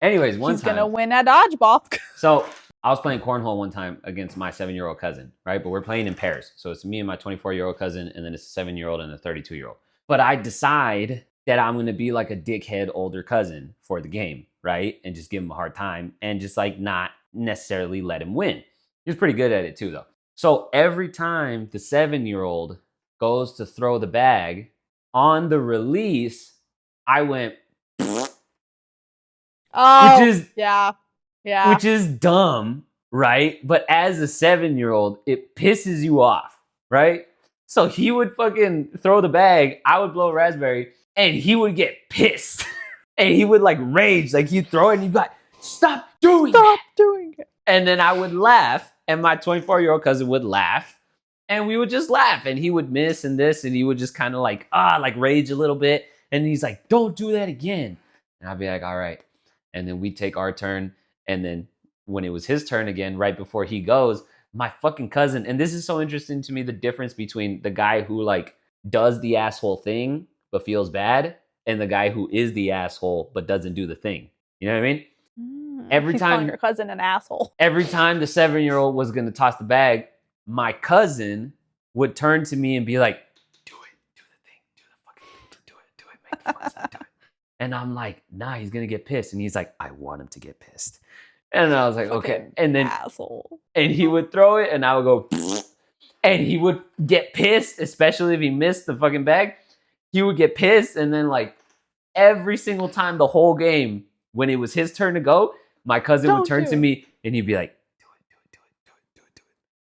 Anyways, He's gonna win at dodgeball. So I was playing cornhole one time against my 7-year-old cousin, right? But we're playing in pairs. So it's me and my 24-year-old cousin, and then it's a 7-year-old and a 32-year-old. But I decide that I'm gonna be like a dickhead older cousin for the game, right? And just give him a hard time and just like not necessarily let him win. He was pretty good at it too, though. So every time the 7-year-old goes to throw the bag, on the release, I went, oh, which is dumb, right? But as a 7-year-old, it pisses you off, right? So he would fucking throw the bag, I would blow a raspberry, and he would get pissed. And he would like rage, like he'd throw it and he'd be like, stop doing it. And then I would laugh, and my 24-year-old cousin would laugh. And we would just laugh, and he would miss and this, and he would just kind of like rage a little bit. And he's like, don't do that again. And I'd be like, all right. And then we'd take our turn. And then when it was his turn again, right before he goes, my fucking cousin, and this is so interesting to me, the difference between the guy who like does the asshole thing, but feels bad, and the guy who is the asshole, but doesn't do the thing. You know what I mean? Every time calling your cousin an asshole. Every time the 7-year-old was going to toss the bag, my cousin would turn to me and be like, do the thing, do the fucking thing, do it, make the fucking do it. And I'm like, nah, he's gonna get pissed. And he's like, I want him to get pissed. And I was like, okay. And then asshole. And he would throw it and I would go, and he would get pissed, especially if he missed the fucking bag. He would get pissed, and then like every single time the whole game, when it was his turn to go, my cousin would turn to me and he'd be like,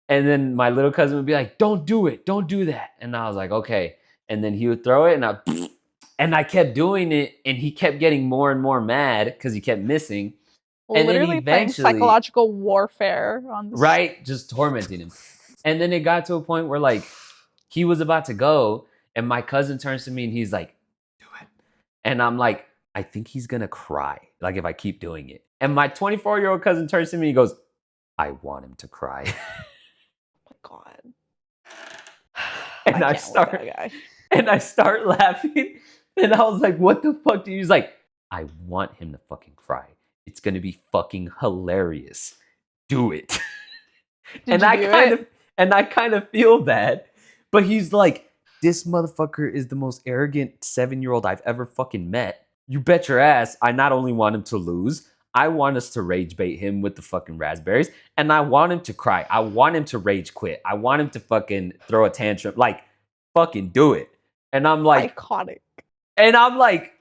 and then my little cousin would be like, don't do it. Don't do that. And I was like, okay. And then he would throw it and And I kept doing it, and he kept getting more and more mad because he kept missing. And then Literally playing eventually, psychological warfare on this. right, just tormenting him. And then it got to a point where like he was about to go, and my cousin turns to me and he's like, "Do it." And I'm like, I think he's gonna cry, like if I keep doing it. And my 24-year-old cousin turns to me and he goes, I want him to cry. Oh my God. And I start laughing. And I was like, what the fuck? He's like, I want him to fucking cry. It's gonna be fucking hilarious. Do it. And I kind of feel bad. But he's like, this motherfucker is the most arrogant 7-year-old I've ever fucking met. You bet your ass, I not only want him to lose, I want us to rage bait him with the fucking raspberries, and I want him to cry. I want him to rage quit. I want him to fucking throw a tantrum. Like, fucking do it. And I'm like, iconic. And I'm like,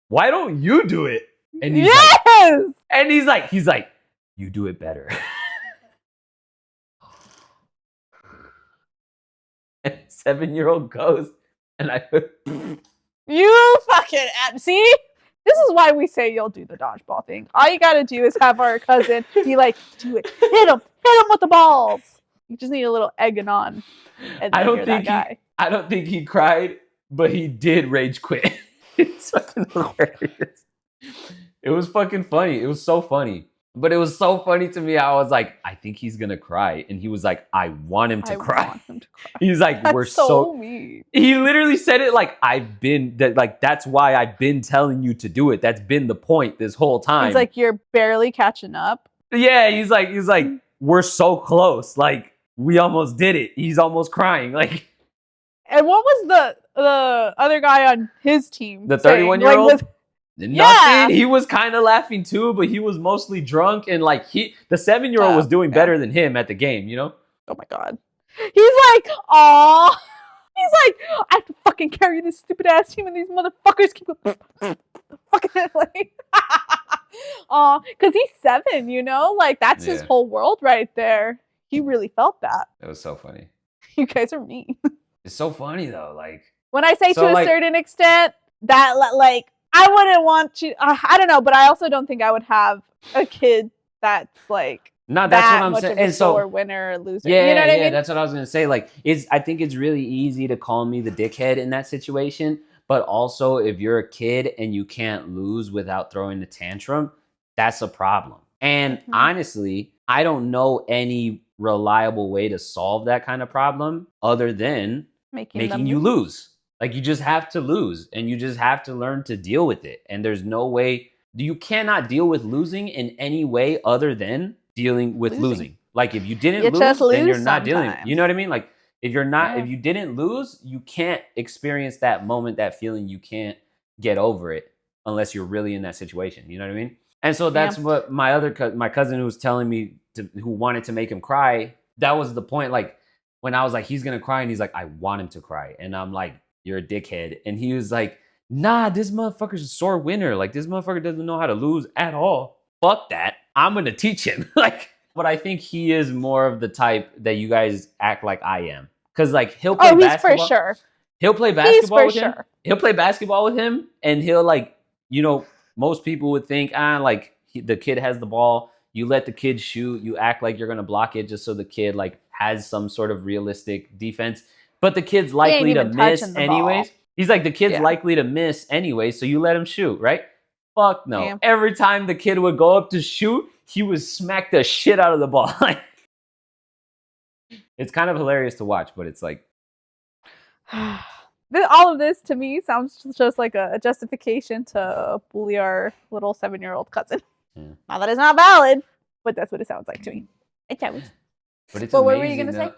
why don't you do it? And he's he's like, you do it better. And 7-year-old goes, and I you fucking see? This is why we say you'll do the dodgeball thing. All you gotta do is have our cousin be like, do it. Hit him with the balls. You just need a little egging on. And I don't think he cried, but he did rage quit. It's fucking hilarious. It was fucking funny. It was so funny. But it was so funny to me. I was like, I think he's gonna cry. And he was like, I want him to cry. He's like, That's we're so mean. He literally said it like, that's why I've been telling you to do it. That's been the point this whole time. He's like, you're barely catching up. Yeah, he's like, we're so close. Like, we almost did it. He's almost crying. Like, and what was the other guy on his team? The 31-year-old? Like, nothing. Yeah. He was kind of laughing too, but he was mostly drunk, and like the 7-year-old was doing better than him at the game, you know? Oh my God. He's like, aw. He's like, I have to fucking carry this stupid ass team, and these motherfuckers keep fucking like, aw, because he's 7, you know? Like, that's his whole world right there. He really felt that. It was so funny. You guys are mean. It's so funny though. Like, when I say to a certain extent that like, I wouldn't want you. I don't know, but I also don't think I would have a kid that's like no. That's what I'm saying. And so winner or loser. Yeah, you know what I mean? That's what I was gonna say. Like, I think it's really easy to call me the dickhead in that situation. But also, if you're a kid and you can't lose without throwing a tantrum, that's a problem. And honestly, I don't know any reliable way to solve that kind of problem other than making you lose. Like, you just have to lose, and you just have to learn to deal with it. And there's no way, you cannot deal with losing in any way other than dealing with losing. Like, if you didn't lose, then you're not dealing. You know what I mean? Like, if you're not, if you didn't lose, you can't experience that moment, that feeling. You can't get over it unless you're really in that situation. You know what I mean? And so that's what my cousin who was telling me who wanted to make him cry. That was the point. Like, when I was like, he's gonna cry, and he's like, I want him to cry, and I'm like, you're a dickhead. And he was like, nah, this motherfucker's a sore winner. Like, this motherfucker doesn't know how to lose at all. Fuck that. I'm gonna teach him. Like, but I think he is more of the type that you guys act like I am. Cause like, he'll play basketball. For sure. He'll play basketball with him. He'll play basketball with him, and he'll like, you know, most people would think, the kid has the ball. You let the kid shoot. You act like you're gonna block it just so the kid like has some sort of realistic defense. But the kid's likely to miss anyways. He's like, the kid's likely to miss anyway, so you let him shoot, right? Fuck no. Damn. Every time the kid would go up to shoot, he would smack the shit out of the ball. It's kind of hilarious to watch, but it's like... all of this, to me, sounds just like a justification to bully our little 7-year-old cousin. Yeah. Now, that is not valid, but that's what it sounds like to me. But it's what were you going to say?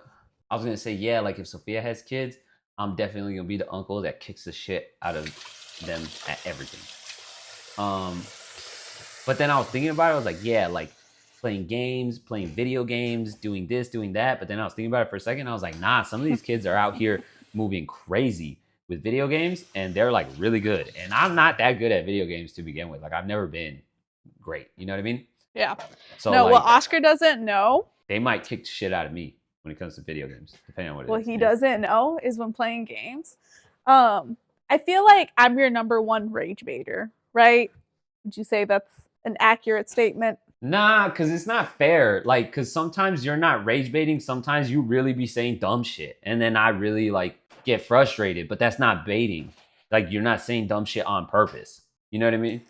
I was going to say, yeah, like if Sophia has kids, I'm definitely going to be the uncle that kicks the shit out of them at everything. But then I was thinking about it. I was like, yeah, like playing games, playing video games, doing this, doing that. But then I was thinking about it for a second. I was like, nah, some of these kids are out here moving crazy with video games, and they're like really good. And I'm not that good at video games to begin with. Like, I've never been great. You know what I mean? Yeah. So no, what Oscar doesn't know, they might kick the shit out of me when it comes to video games, depending on what it is. What he doesn't know is when playing games, I feel like I'm your number one rage baiter, right? Would you say that's an accurate statement? Nah, because it's not fair. Like, because sometimes you're not rage baiting. Sometimes you really be saying dumb shit. And then I really, like, get frustrated. But that's not baiting. Like, you're not saying dumb shit on purpose. You know what I mean?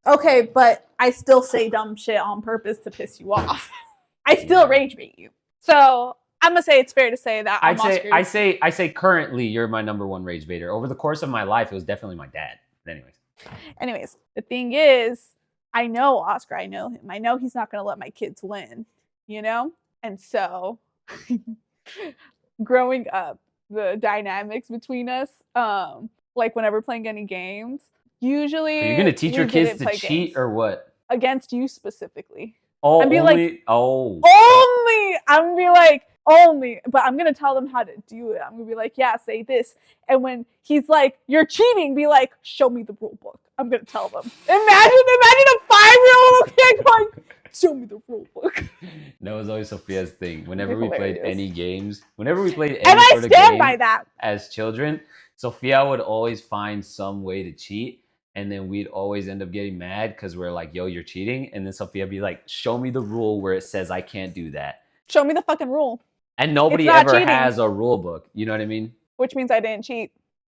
Okay, but I still say dumb shit on purpose to piss you off. I still rage bait you. So I'm gonna say it's fair to say that I say currently you're my number one rage baiter. Over the course of my life, it was definitely my dad. But anyways, the thing is, I know Oscar. I know him. I know he's not gonna let my kids win. You know, and so growing up, the dynamics between us, like whenever playing any games, usually are you gonna teach your kids to cheat games. or what? Against you specifically. Oh, I'd be only like, I'm gonna be like, only, but I'm gonna tell them how to do it. I'm gonna be like, yeah, say this. And when he's like, you're cheating, be like, show me the rule book. I'm gonna tell them. Imagine a 5-year-old kid going, show me the rule book. That was always Sophia's thing. Whenever we played any games, and I stand by that. As children, Sophia would always find some way to cheat. And then we'd always end up getting mad because we're like, yo, you're cheating. And then Sophia would be like, show me the rule where it says I can't do that. Show me the fucking rule. And nobody ever has a rule book. You know what I mean? Which means I didn't cheat.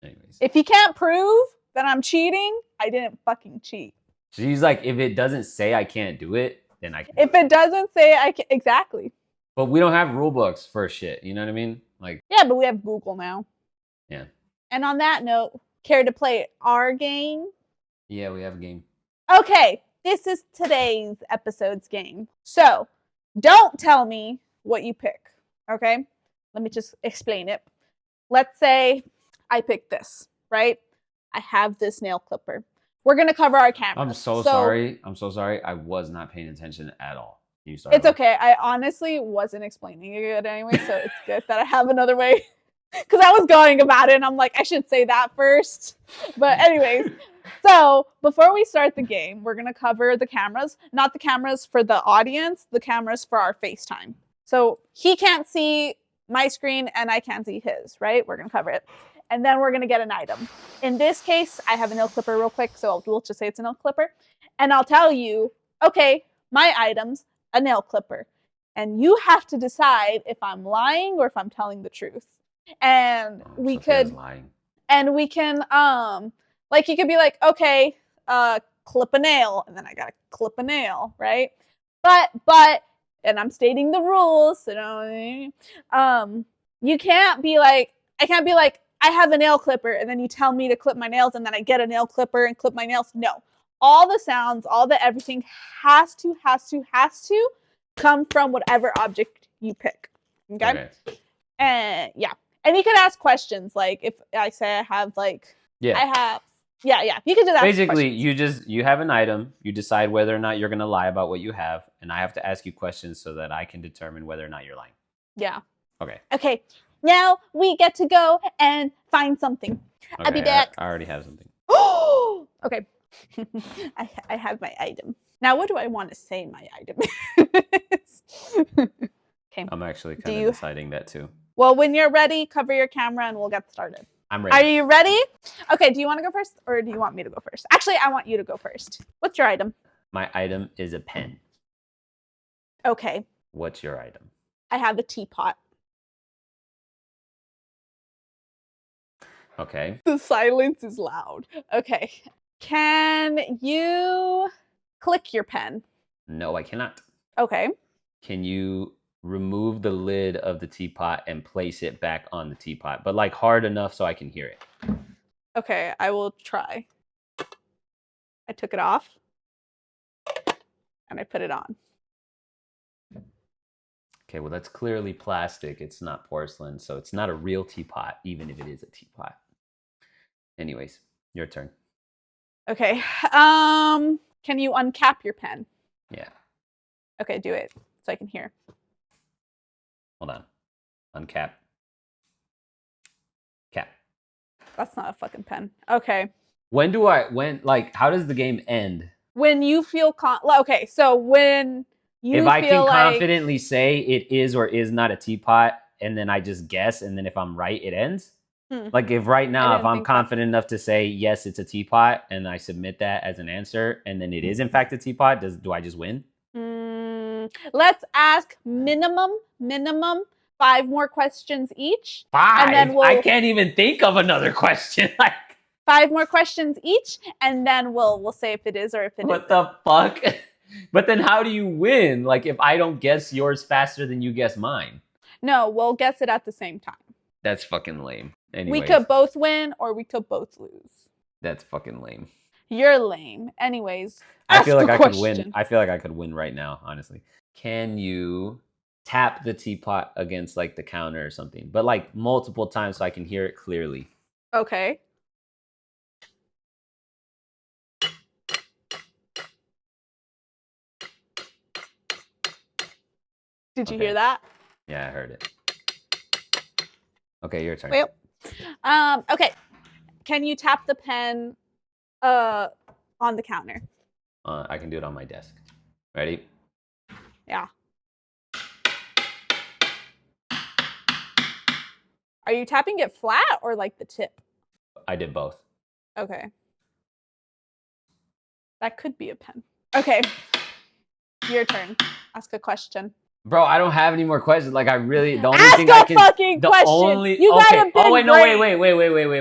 Anyways. If you can't prove that I'm cheating, I didn't fucking cheat. She's like, if it doesn't say I can't do it, then I can. If it doesn't say I can, exactly. But we don't have rule books for shit. You know what I mean? Like, yeah, but we have Google now. Yeah. And on that note, care to play our game? Yeah, we have a game. Okay, this is today's episode's game. So, don't tell me what you pick, okay? Let me just explain it. Let's say I pick this, right? I have this nail clipper. We're going to cover our camera. I'm so sorry. I was not paying attention at all. It's okay. I honestly wasn't explaining it anyway, so it's good that I have another way. Because I was going about it, and I'm like, I should say that first. But anyways, so before we start the game, we're going to cover the cameras. Not the cameras for the audience, the cameras for our FaceTime. So he can't see my screen, and I can't see his, right? We're going to cover it. And then we're going to get an item. In this case, I have a nail clipper real quick, so we'll just say it's a nail clipper. And I'll tell you, okay, my item's a nail clipper. And you have to decide if I'm lying or if I'm telling the truth. And we can like you could be like, okay, clip a nail, and then I gotta clip a nail, right? But and I'm stating the rules, so you can't be like, I can't be like, I have a nail clipper, and then you tell me to clip my nails, and then I get a nail clipper and clip my nails. No, all the sounds, all the everything has to come from whatever object you pick. Okay. And yeah. And you could ask questions, like if I say I have like, you could just ask basically you have an item, you decide whether or not you're going to lie about what you have, and I have to ask you questions so that I can determine whether or not you're lying. Yeah. Okay. Now we get to go and find something. Okay, I'll be back. I already have something. Okay. I have my item. Now what do I want to say my item is? Okay. I'm actually kind of deciding that too. Well, when you're ready, cover your camera and we'll get started. I'm ready. Are you ready? Okay, do you want to go first or do you want me to go first? Actually, I want you to go first. What's your item? My item is a pen. Okay. What's your item? I have a teapot. Okay. The silence is loud. Okay. Can you click your pen? No, I cannot. Okay. Can you remove the lid of the teapot and place it back on the teapot, but like hard enough so I can hear it? Okay, I will try. I took it off and I put it on. Okay, well that's clearly plastic. It's not porcelain, so it's not a real teapot, even if it is a teapot. Anyways, your turn. Okay. Can you uncap your pen? Yeah. Okay, do it so I can hear. Hold on. Uncap. Cap. That's not a fucking pen. Okay. How does the game end? When you feel okay, so when you if I can confidently say it is or is not a teapot, and then I just guess, and then if I'm right, it ends? Like if right now, if didn't I'm think that. confident enough to say yes, it's a teapot, and I submit that as an answer, and then it is in fact a teapot, do I just win? Let's ask minimum 5 more questions each. 5? And then I can't even think of another question. Like 5 more questions each, and then we'll say if it is or if it isn't. what the fuck? But then how do you win? Like if I don't guess yours faster than you guess mine? No, we'll guess it at the same time. That's fucking lame. Anyways, we could both win or we could both lose. That's fucking lame. You're lame. Anyways, I feel like I question. could win. I feel like I could win right now, honestly. Can you tap the teapot against like the counter or something? But like multiple times so I can hear it clearly. Okay. Did you hear that? Yeah, I heard it. Okay, your turn. Well, okay. Can you tap the pen on the counter? I can do it on my desk. Ready? Yeah. Are you tapping it flat or like the tip? I did both. Okay. That could be a pen. Okay. Your turn. Ask a question. Bro, I don't have any more questions. Like I really the only Ask thing a I can fucking the question. only You got a big Oh wait, no, brain.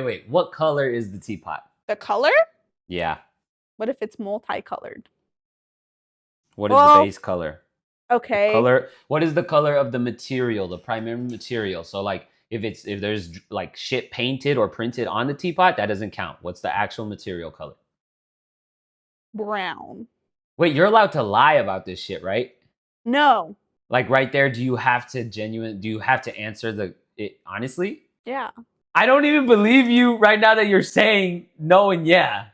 wait. What color is the teapot? The color? Yeah. What if it's multicolored? What is the base color? Okay. Color. What is the color of the material, the primary material? So like if there's like shit painted or printed on the teapot, that doesn't count. What's the actual material color? Brown. Wait, you're allowed to lie about this shit, right? No. Like right there, do you have to answer it honestly? Yeah. I don't even believe you right now that you're saying no and yeah.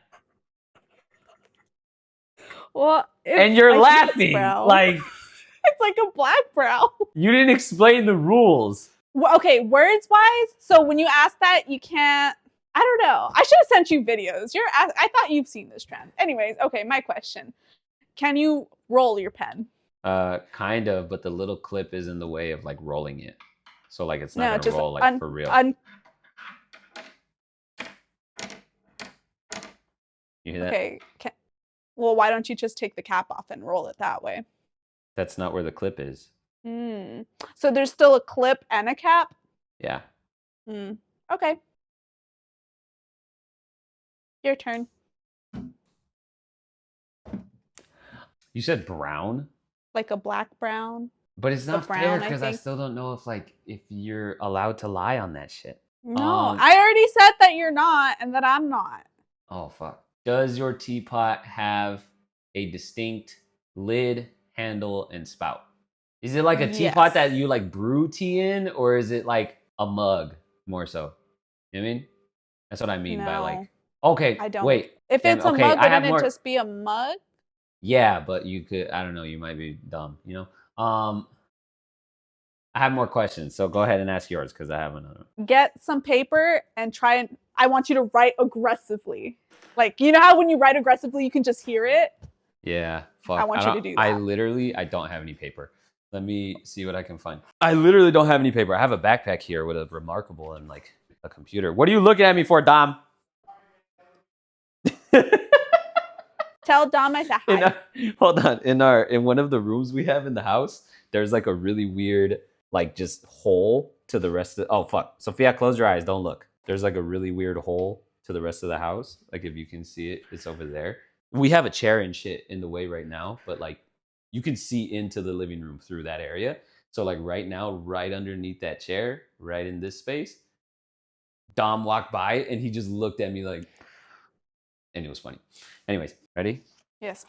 Well, And you're laughing. Like it's like a black brown. You didn't explain the rules. Well, okay, words wise. So when you ask that, you can't. I don't know. I should have sent you videos. I thought you've seen this trend. Anyways, okay. My question: can you roll your pen? Kind of, but the little clip is in the way of like rolling it, so like it's not gonna roll like for real. You hear that? Okay. Well, why don't you just take the cap off and roll it that way? That's not where the clip is. So there's still a clip and a cap? Yeah. Okay. Your turn. You said brown? Like a black brown? But it's not fair because I still don't know if you're allowed to lie on that shit. No, I already said that you're not and that I'm not. Oh, fuck. Does your teapot have a distinct lid, handle, and spout? Is it like a teapot that you like brew tea in, or is it like a mug more so? You know what I mean? That's what I mean by like. Okay, I don't. Wait. If it's a mug, wouldn't it just be a mug? Yeah, but you could. I don't know. You might be dumb. You know. I have more questions, so go ahead and ask yours because I have another. Get some paper and try and. I want you to write aggressively. Like, you know how when you write aggressively, you can just hear it? Yeah, fuck. I want you to do that. I don't have any paper. Let me see what I can find. I literally don't have any paper. I have a backpack here with a remarkable and like a computer. What are you looking at me for, Dom? Tell Dom I said hi. Hold on. In one of the rooms we have in the house, there's like a really weird, like just hole to the rest of. Oh fuck, Sophia, close your eyes. Don't look. There's like a really weird hole to the rest of the house. Like if you can see it, it's over there. We have a chair and shit in the way right now, but like you can see into the living room through that area. So like right now, right underneath that chair, right in this space, Dom walked by and he just looked at me like, and it was funny. Anyways, ready? Yes.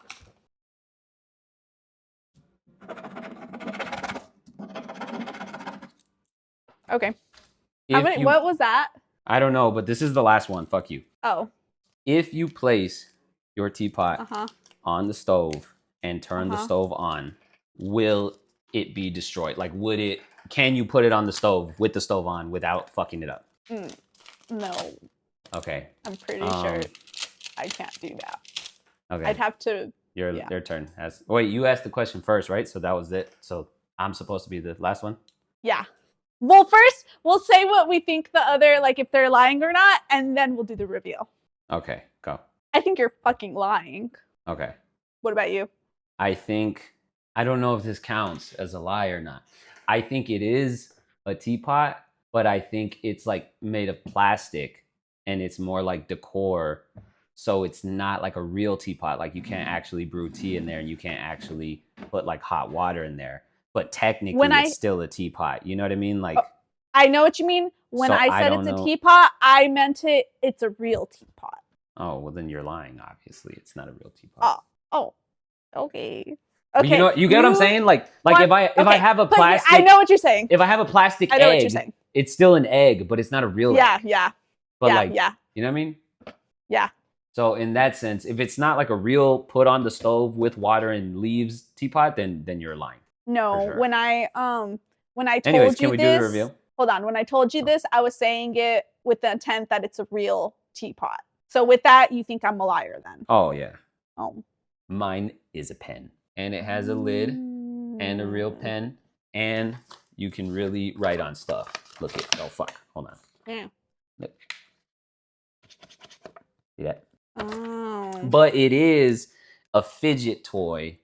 Okay. What was that? I don't know, but this is the last one. Fuck you. Oh. If you place your teapot on the stove and turn the stove on, will it be destroyed? Like, can you put it on the stove with the stove on without fucking it up? No. Okay. I'm pretty sure I can't do that. Okay. I'd have to. Their turn. Wait, you asked the question first, right? So that was it. So I'm supposed to be the last one? Yeah. Well, first we'll say what we think the other, like if they're lying or not, and then we'll do the reveal. Okay, go. I think you're fucking lying. Okay. What about you? I don't know if this counts as a lie or not. I think it is a teapot, but I think it's like made of plastic and it's more like decor. So it's not like a real teapot. Like you can't actually brew tea in there and you can't actually put like hot water in there. But technically it's still a teapot. You know what I mean? Like I know what you mean. When So I I said don't it's a know. teapot, I meant it's a real teapot. Oh, well then you're lying, obviously. It's not a real teapot. Oh, okay. But Okay. you get what I'm saying? Like if I have a plastic, I know what you're saying. if I have a plastic I know what egg, you're saying. it's still an egg, but it's not a real egg. Yeah. But yeah, like, yeah. you know what I mean? Yeah. So in that sense, if it's not like a real put on the stove with water and leaves teapot, then you're lying. No, sure. when I told Anyways, you can we this, do the reveal? hold on. When I told you this, I was saying it with the intent that it's a real teapot. So with that, you think I'm a liar then? Oh yeah. Oh. Mine is a pen, and it has a lid and a real pen, and you can really write on stuff. Look at oh fuck, hold on. Yeah. Look. See that? Oh. But it is a fidget toy,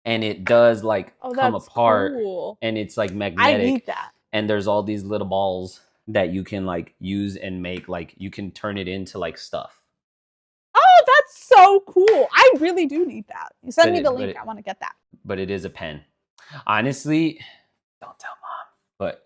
and it does like come apart, cool. and it's like magnetic. I need that. And there's all these little balls that you can like use and make like you can turn it into like stuff. Oh, that's so cool. I really do need that. You send me the link. I want to get that. But it is a pen. Honestly, don't tell mom. But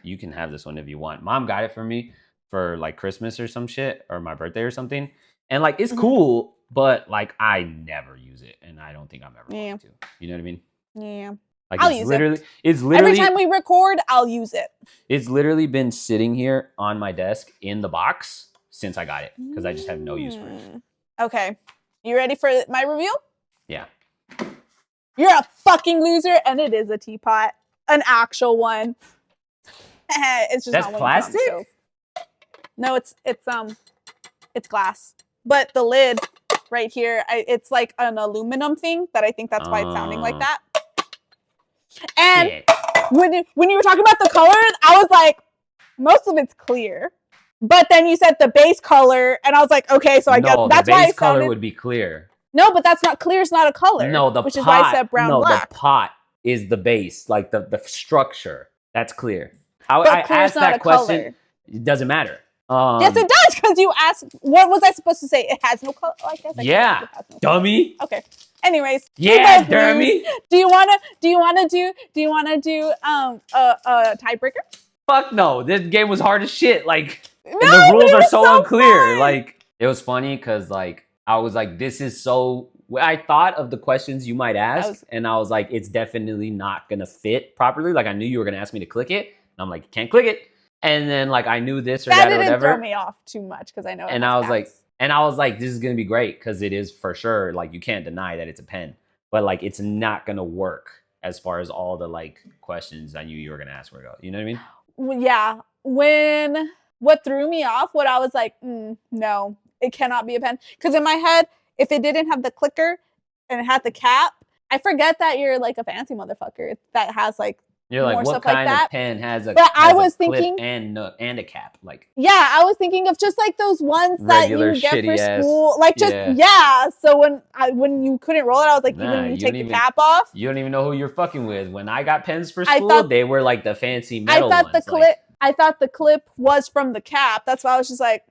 you can have this one if you want. Mom got it for me for like Christmas or some shit or my birthday or something. And like it's cool, but like I never use it, and I don't think I'm ever going to. You know what I mean? Yeah. Like I'll it's use literally, it. It's literally every time we record, I'll use it. It's literally been sitting here on my desk in the box since I got it because I just have no use for it. Okay, you ready for my reveal? Yeah. You're a fucking loser, and it is a teapot, an actual one. It's just that's not plastic. One no, it's glass, but the lid right here, it's like an aluminum thing that I think that's why it's sounding like that. And shit. when you were talking about the colors, I was like, most of it's clear. But then you said the base color, and I was like, okay, so I guess that's why the base color would be clear. No, but that's not clear. It's not a color. No, which is why I said brown black. The pot is the base, like the structure. That's clear. I asked that question. Color. It doesn't matter. Yes, it does, because you asked. What was I supposed to say? It has no color. I guess. Yeah, no dummy. Color. Okay. Anyways. Yeah, dummy. Do you wanna do a tiebreaker? Fuck no. This game was hard as shit. Like the rules are so unclear. Fun. Like it was funny because like I was like, this is so. I thought of the questions you might ask, and I was like, it's definitely not gonna fit properly. Like I knew you were gonna ask me to click it, and I'm like, you can't click it. And then like I knew this or that or whatever. That didn't throw me off too much because I know. And I was like, this is gonna be great because it is for sure. Like you can't deny that it's a pen, but like it's not gonna work as far as all the like questions I knew you were gonna ask were go. You know what I mean? Well, yeah. What threw me off, what I was like, no, it cannot be a pen. Because in my head, if it didn't have the clicker and it had the cap, I forget that you're like a fancy motherfucker that has like. You're like, what kind of pen has a? But I was thinking, and a cap, like. Yeah, I was thinking of just like those ones that you get for school, like just So when you couldn't roll it, I was like, even when you take the cap off, you don't even know who you're fucking with. When I got pens for school, they were like the fancy metal ones. I thought the clip was from the cap. That's why I was just like,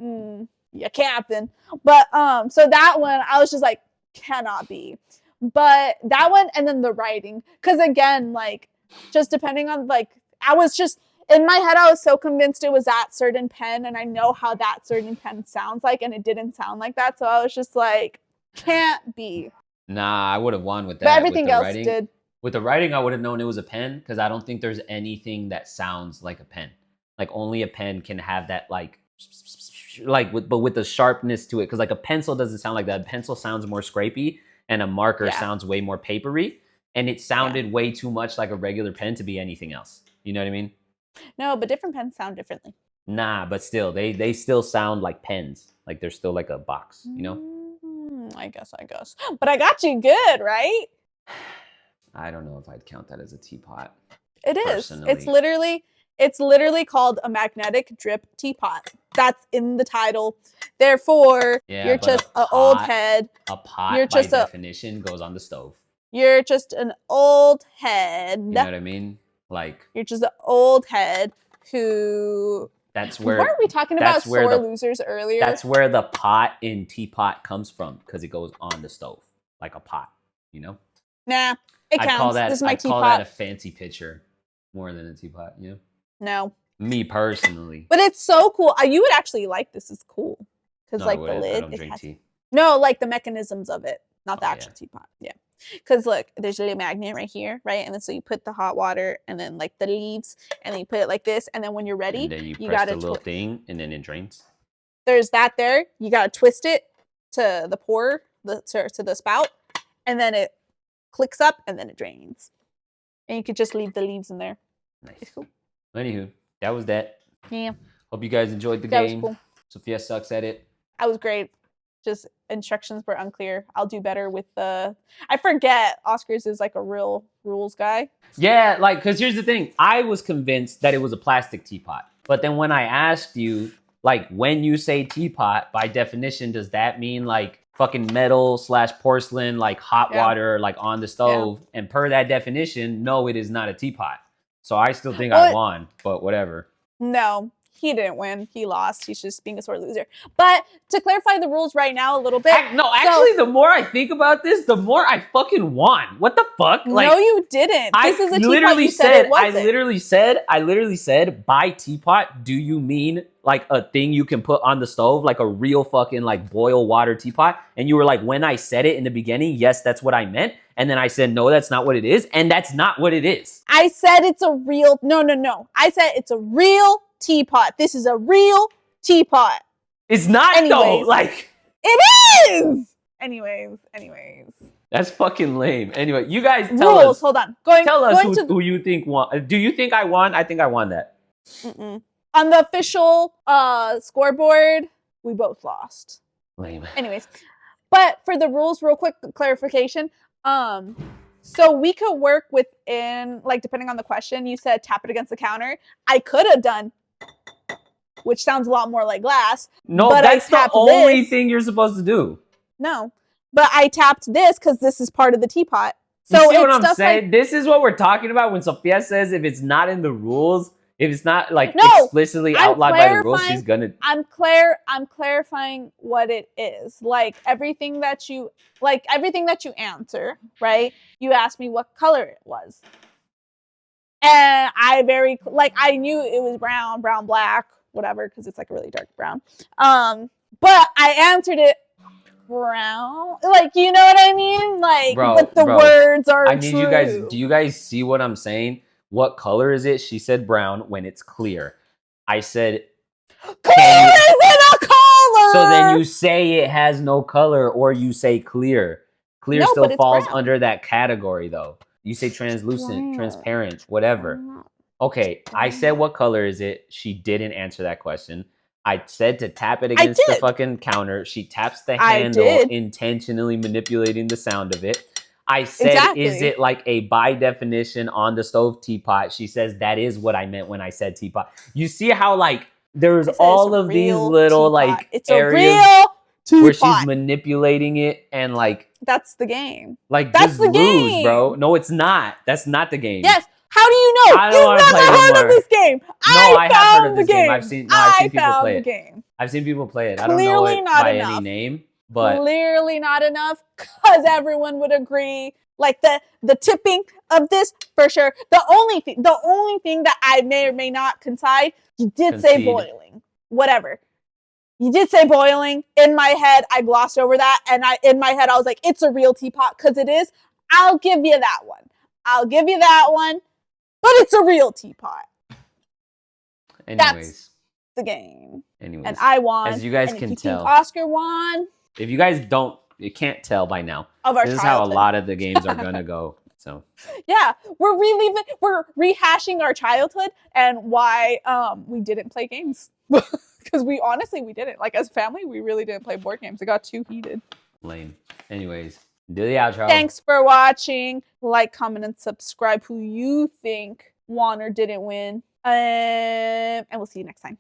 yeah, captain. But so that one, I was just like, cannot be. But that one, and then the writing, because again, like. Just depending on like, I was just in my head, I was so convinced it was that certain pen, and I know how that certain pen sounds like, and it didn't sound like that. So I was just like, can't be. Nah, I would have won with that. But everything else did. With the writing, I would have known it was a pen because I don't think there's anything that sounds like a pen. Like only a pen can have that but with the sharpness to it. Because like a pencil doesn't sound like that. A pencil sounds more scrapey, and a marker sounds way more papery. And it sounded way too much like a regular pen to be anything else. You know what I mean? No, but different pens sound differently. Nah, but still, they still sound like pens. Like they're still like a box, you know? I guess. But I got you good, right? I don't know if I'd count that as a teapot. It is. It's literally, It's literally called a magnetic drip teapot. That's in the title. Therefore, you're just an old head. A pot, you're by just definition, goes on the stove. You're just an old head. You know what I mean? Like, you're just an old head who. That's where. Weren't we talking about sore losers earlier? That's where the pot in teapot comes from, because it goes on the stove like a pot. You know? Nah, it counts. This is my teapot. I call that a fancy pitcher more than a teapot. You know? No. Me personally. But it's so cool. You would actually like this. It's cool because like the lid. I don't drink tea. No, like the mechanisms of it, not the actual teapot. Yeah. Because look, there's a little magnet right here, right? And then so you put the hot water and then like the leaves, and then you put it like this, and then when you're ready, and then you press the little thing, and then it drains. There's that there. You gotta twist it to the pour, to the spout, and then it clicks up, and then it drains. And you could just leave the leaves in there. Nice. It's cool. Anywho, that was that. Yeah. Hope you guys enjoyed the game. Was cool. Sophia sucks at it. That was great. Just instructions were unclear. I'll do better with I forget Oscars is like a real rules guy. Yeah, like, because here's the thing. I was convinced that it was a plastic teapot. But then when I asked you, like, when you say teapot, by definition, does that mean like fucking metal / porcelain, like hot water, like on the stove? Yeah. And per that definition, no, it is not a teapot. So I still think I won, but whatever. No. He didn't win. He lost. He's just being a sore loser. But to clarify the rules right now a little bit. Actually, the more I think about this, the more I fucking won. What the fuck? Like, no, you didn't. This is a teapot. You said it wasn't. I literally said, by teapot, do you mean like a thing you can put on the stove, like a real fucking like boil water teapot? And you were like, when I said it in the beginning, yes, that's what I meant. And then I said, no, that's not what it is. And that's not what it is. I said it's a real, no. I said it's a real teapot. This is a real teapot. It's not though. Like, it is. Anyways. That's fucking lame. Anyway, you guys tell us. Hold on. Tell us who you think won. Do you think I won? I think I won that. Mm-mm. On the official scoreboard, we both lost. Lame. Anyways, but for the rules, real quick clarification. So we could work within, like, depending on the question, you said tap it against the counter. I could have done, which sounds a lot more like glass. No, but that's the only thing you're supposed to do. No, but I tapped this because this is part of the teapot. So you see what I'm saying? Like, this is what we're talking about when Sophia says if it's not in the rules, if it's not like explicitly outlined by the rules, she's gonna. I'm clarifying what it is. Like everything that you answer, right? You asked me what color it was, and I knew it was brown, black, whatever, because it's like a really dark brown. But I answered it brown, like, you know what I mean? Like, but the words are. I need you guys. Do you guys see what I'm saying? What color is it? She said brown when it's clear. I said clear isn't a color. So then you say it has no color, or you say clear. Clear still falls under that category, though. You say translucent, transparent, whatever. Okay, I said what color is it? She didn't answer that question. I said to tap it against the fucking counter. She taps the handle, intentionally manipulating the sound of it. I said, is it like a by definition on the stove teapot? She says, that is what I meant when I said teapot. You see how like there's all of these little like areas where she's manipulating it and like. That's the game. Like that's the game, bro. No, it's not. That's not the game. Yes. How do you know? I don't want to play You've never heard of this game. I have heard of this game. I've seen people play it. I've seen people play it. I don't know it by any name. But clearly not enough, because everyone would agree. Like the tipping of this, for sure. The only thing that I may or may not concede, you did say boiling. Whatever. You did say boiling. In my head, I glossed over that, and in my head I was like, it's a real teapot, because it is. I'll give you that one. But it's a real teapot. Anyways. That's the game. Anyways. And I won. As you guys can tell. Oscar won. If you guys you can't tell by now. This is how a lot of the games are gonna go. So yeah, we're rehashing our childhood and why we didn't play games. Because we didn't. Like, as a family, we really didn't play board games. It got too heated. Lame. Anyways, do the outro. Thanks for watching. Like, comment, and subscribe who you think won or didn't win. And we'll see you next time.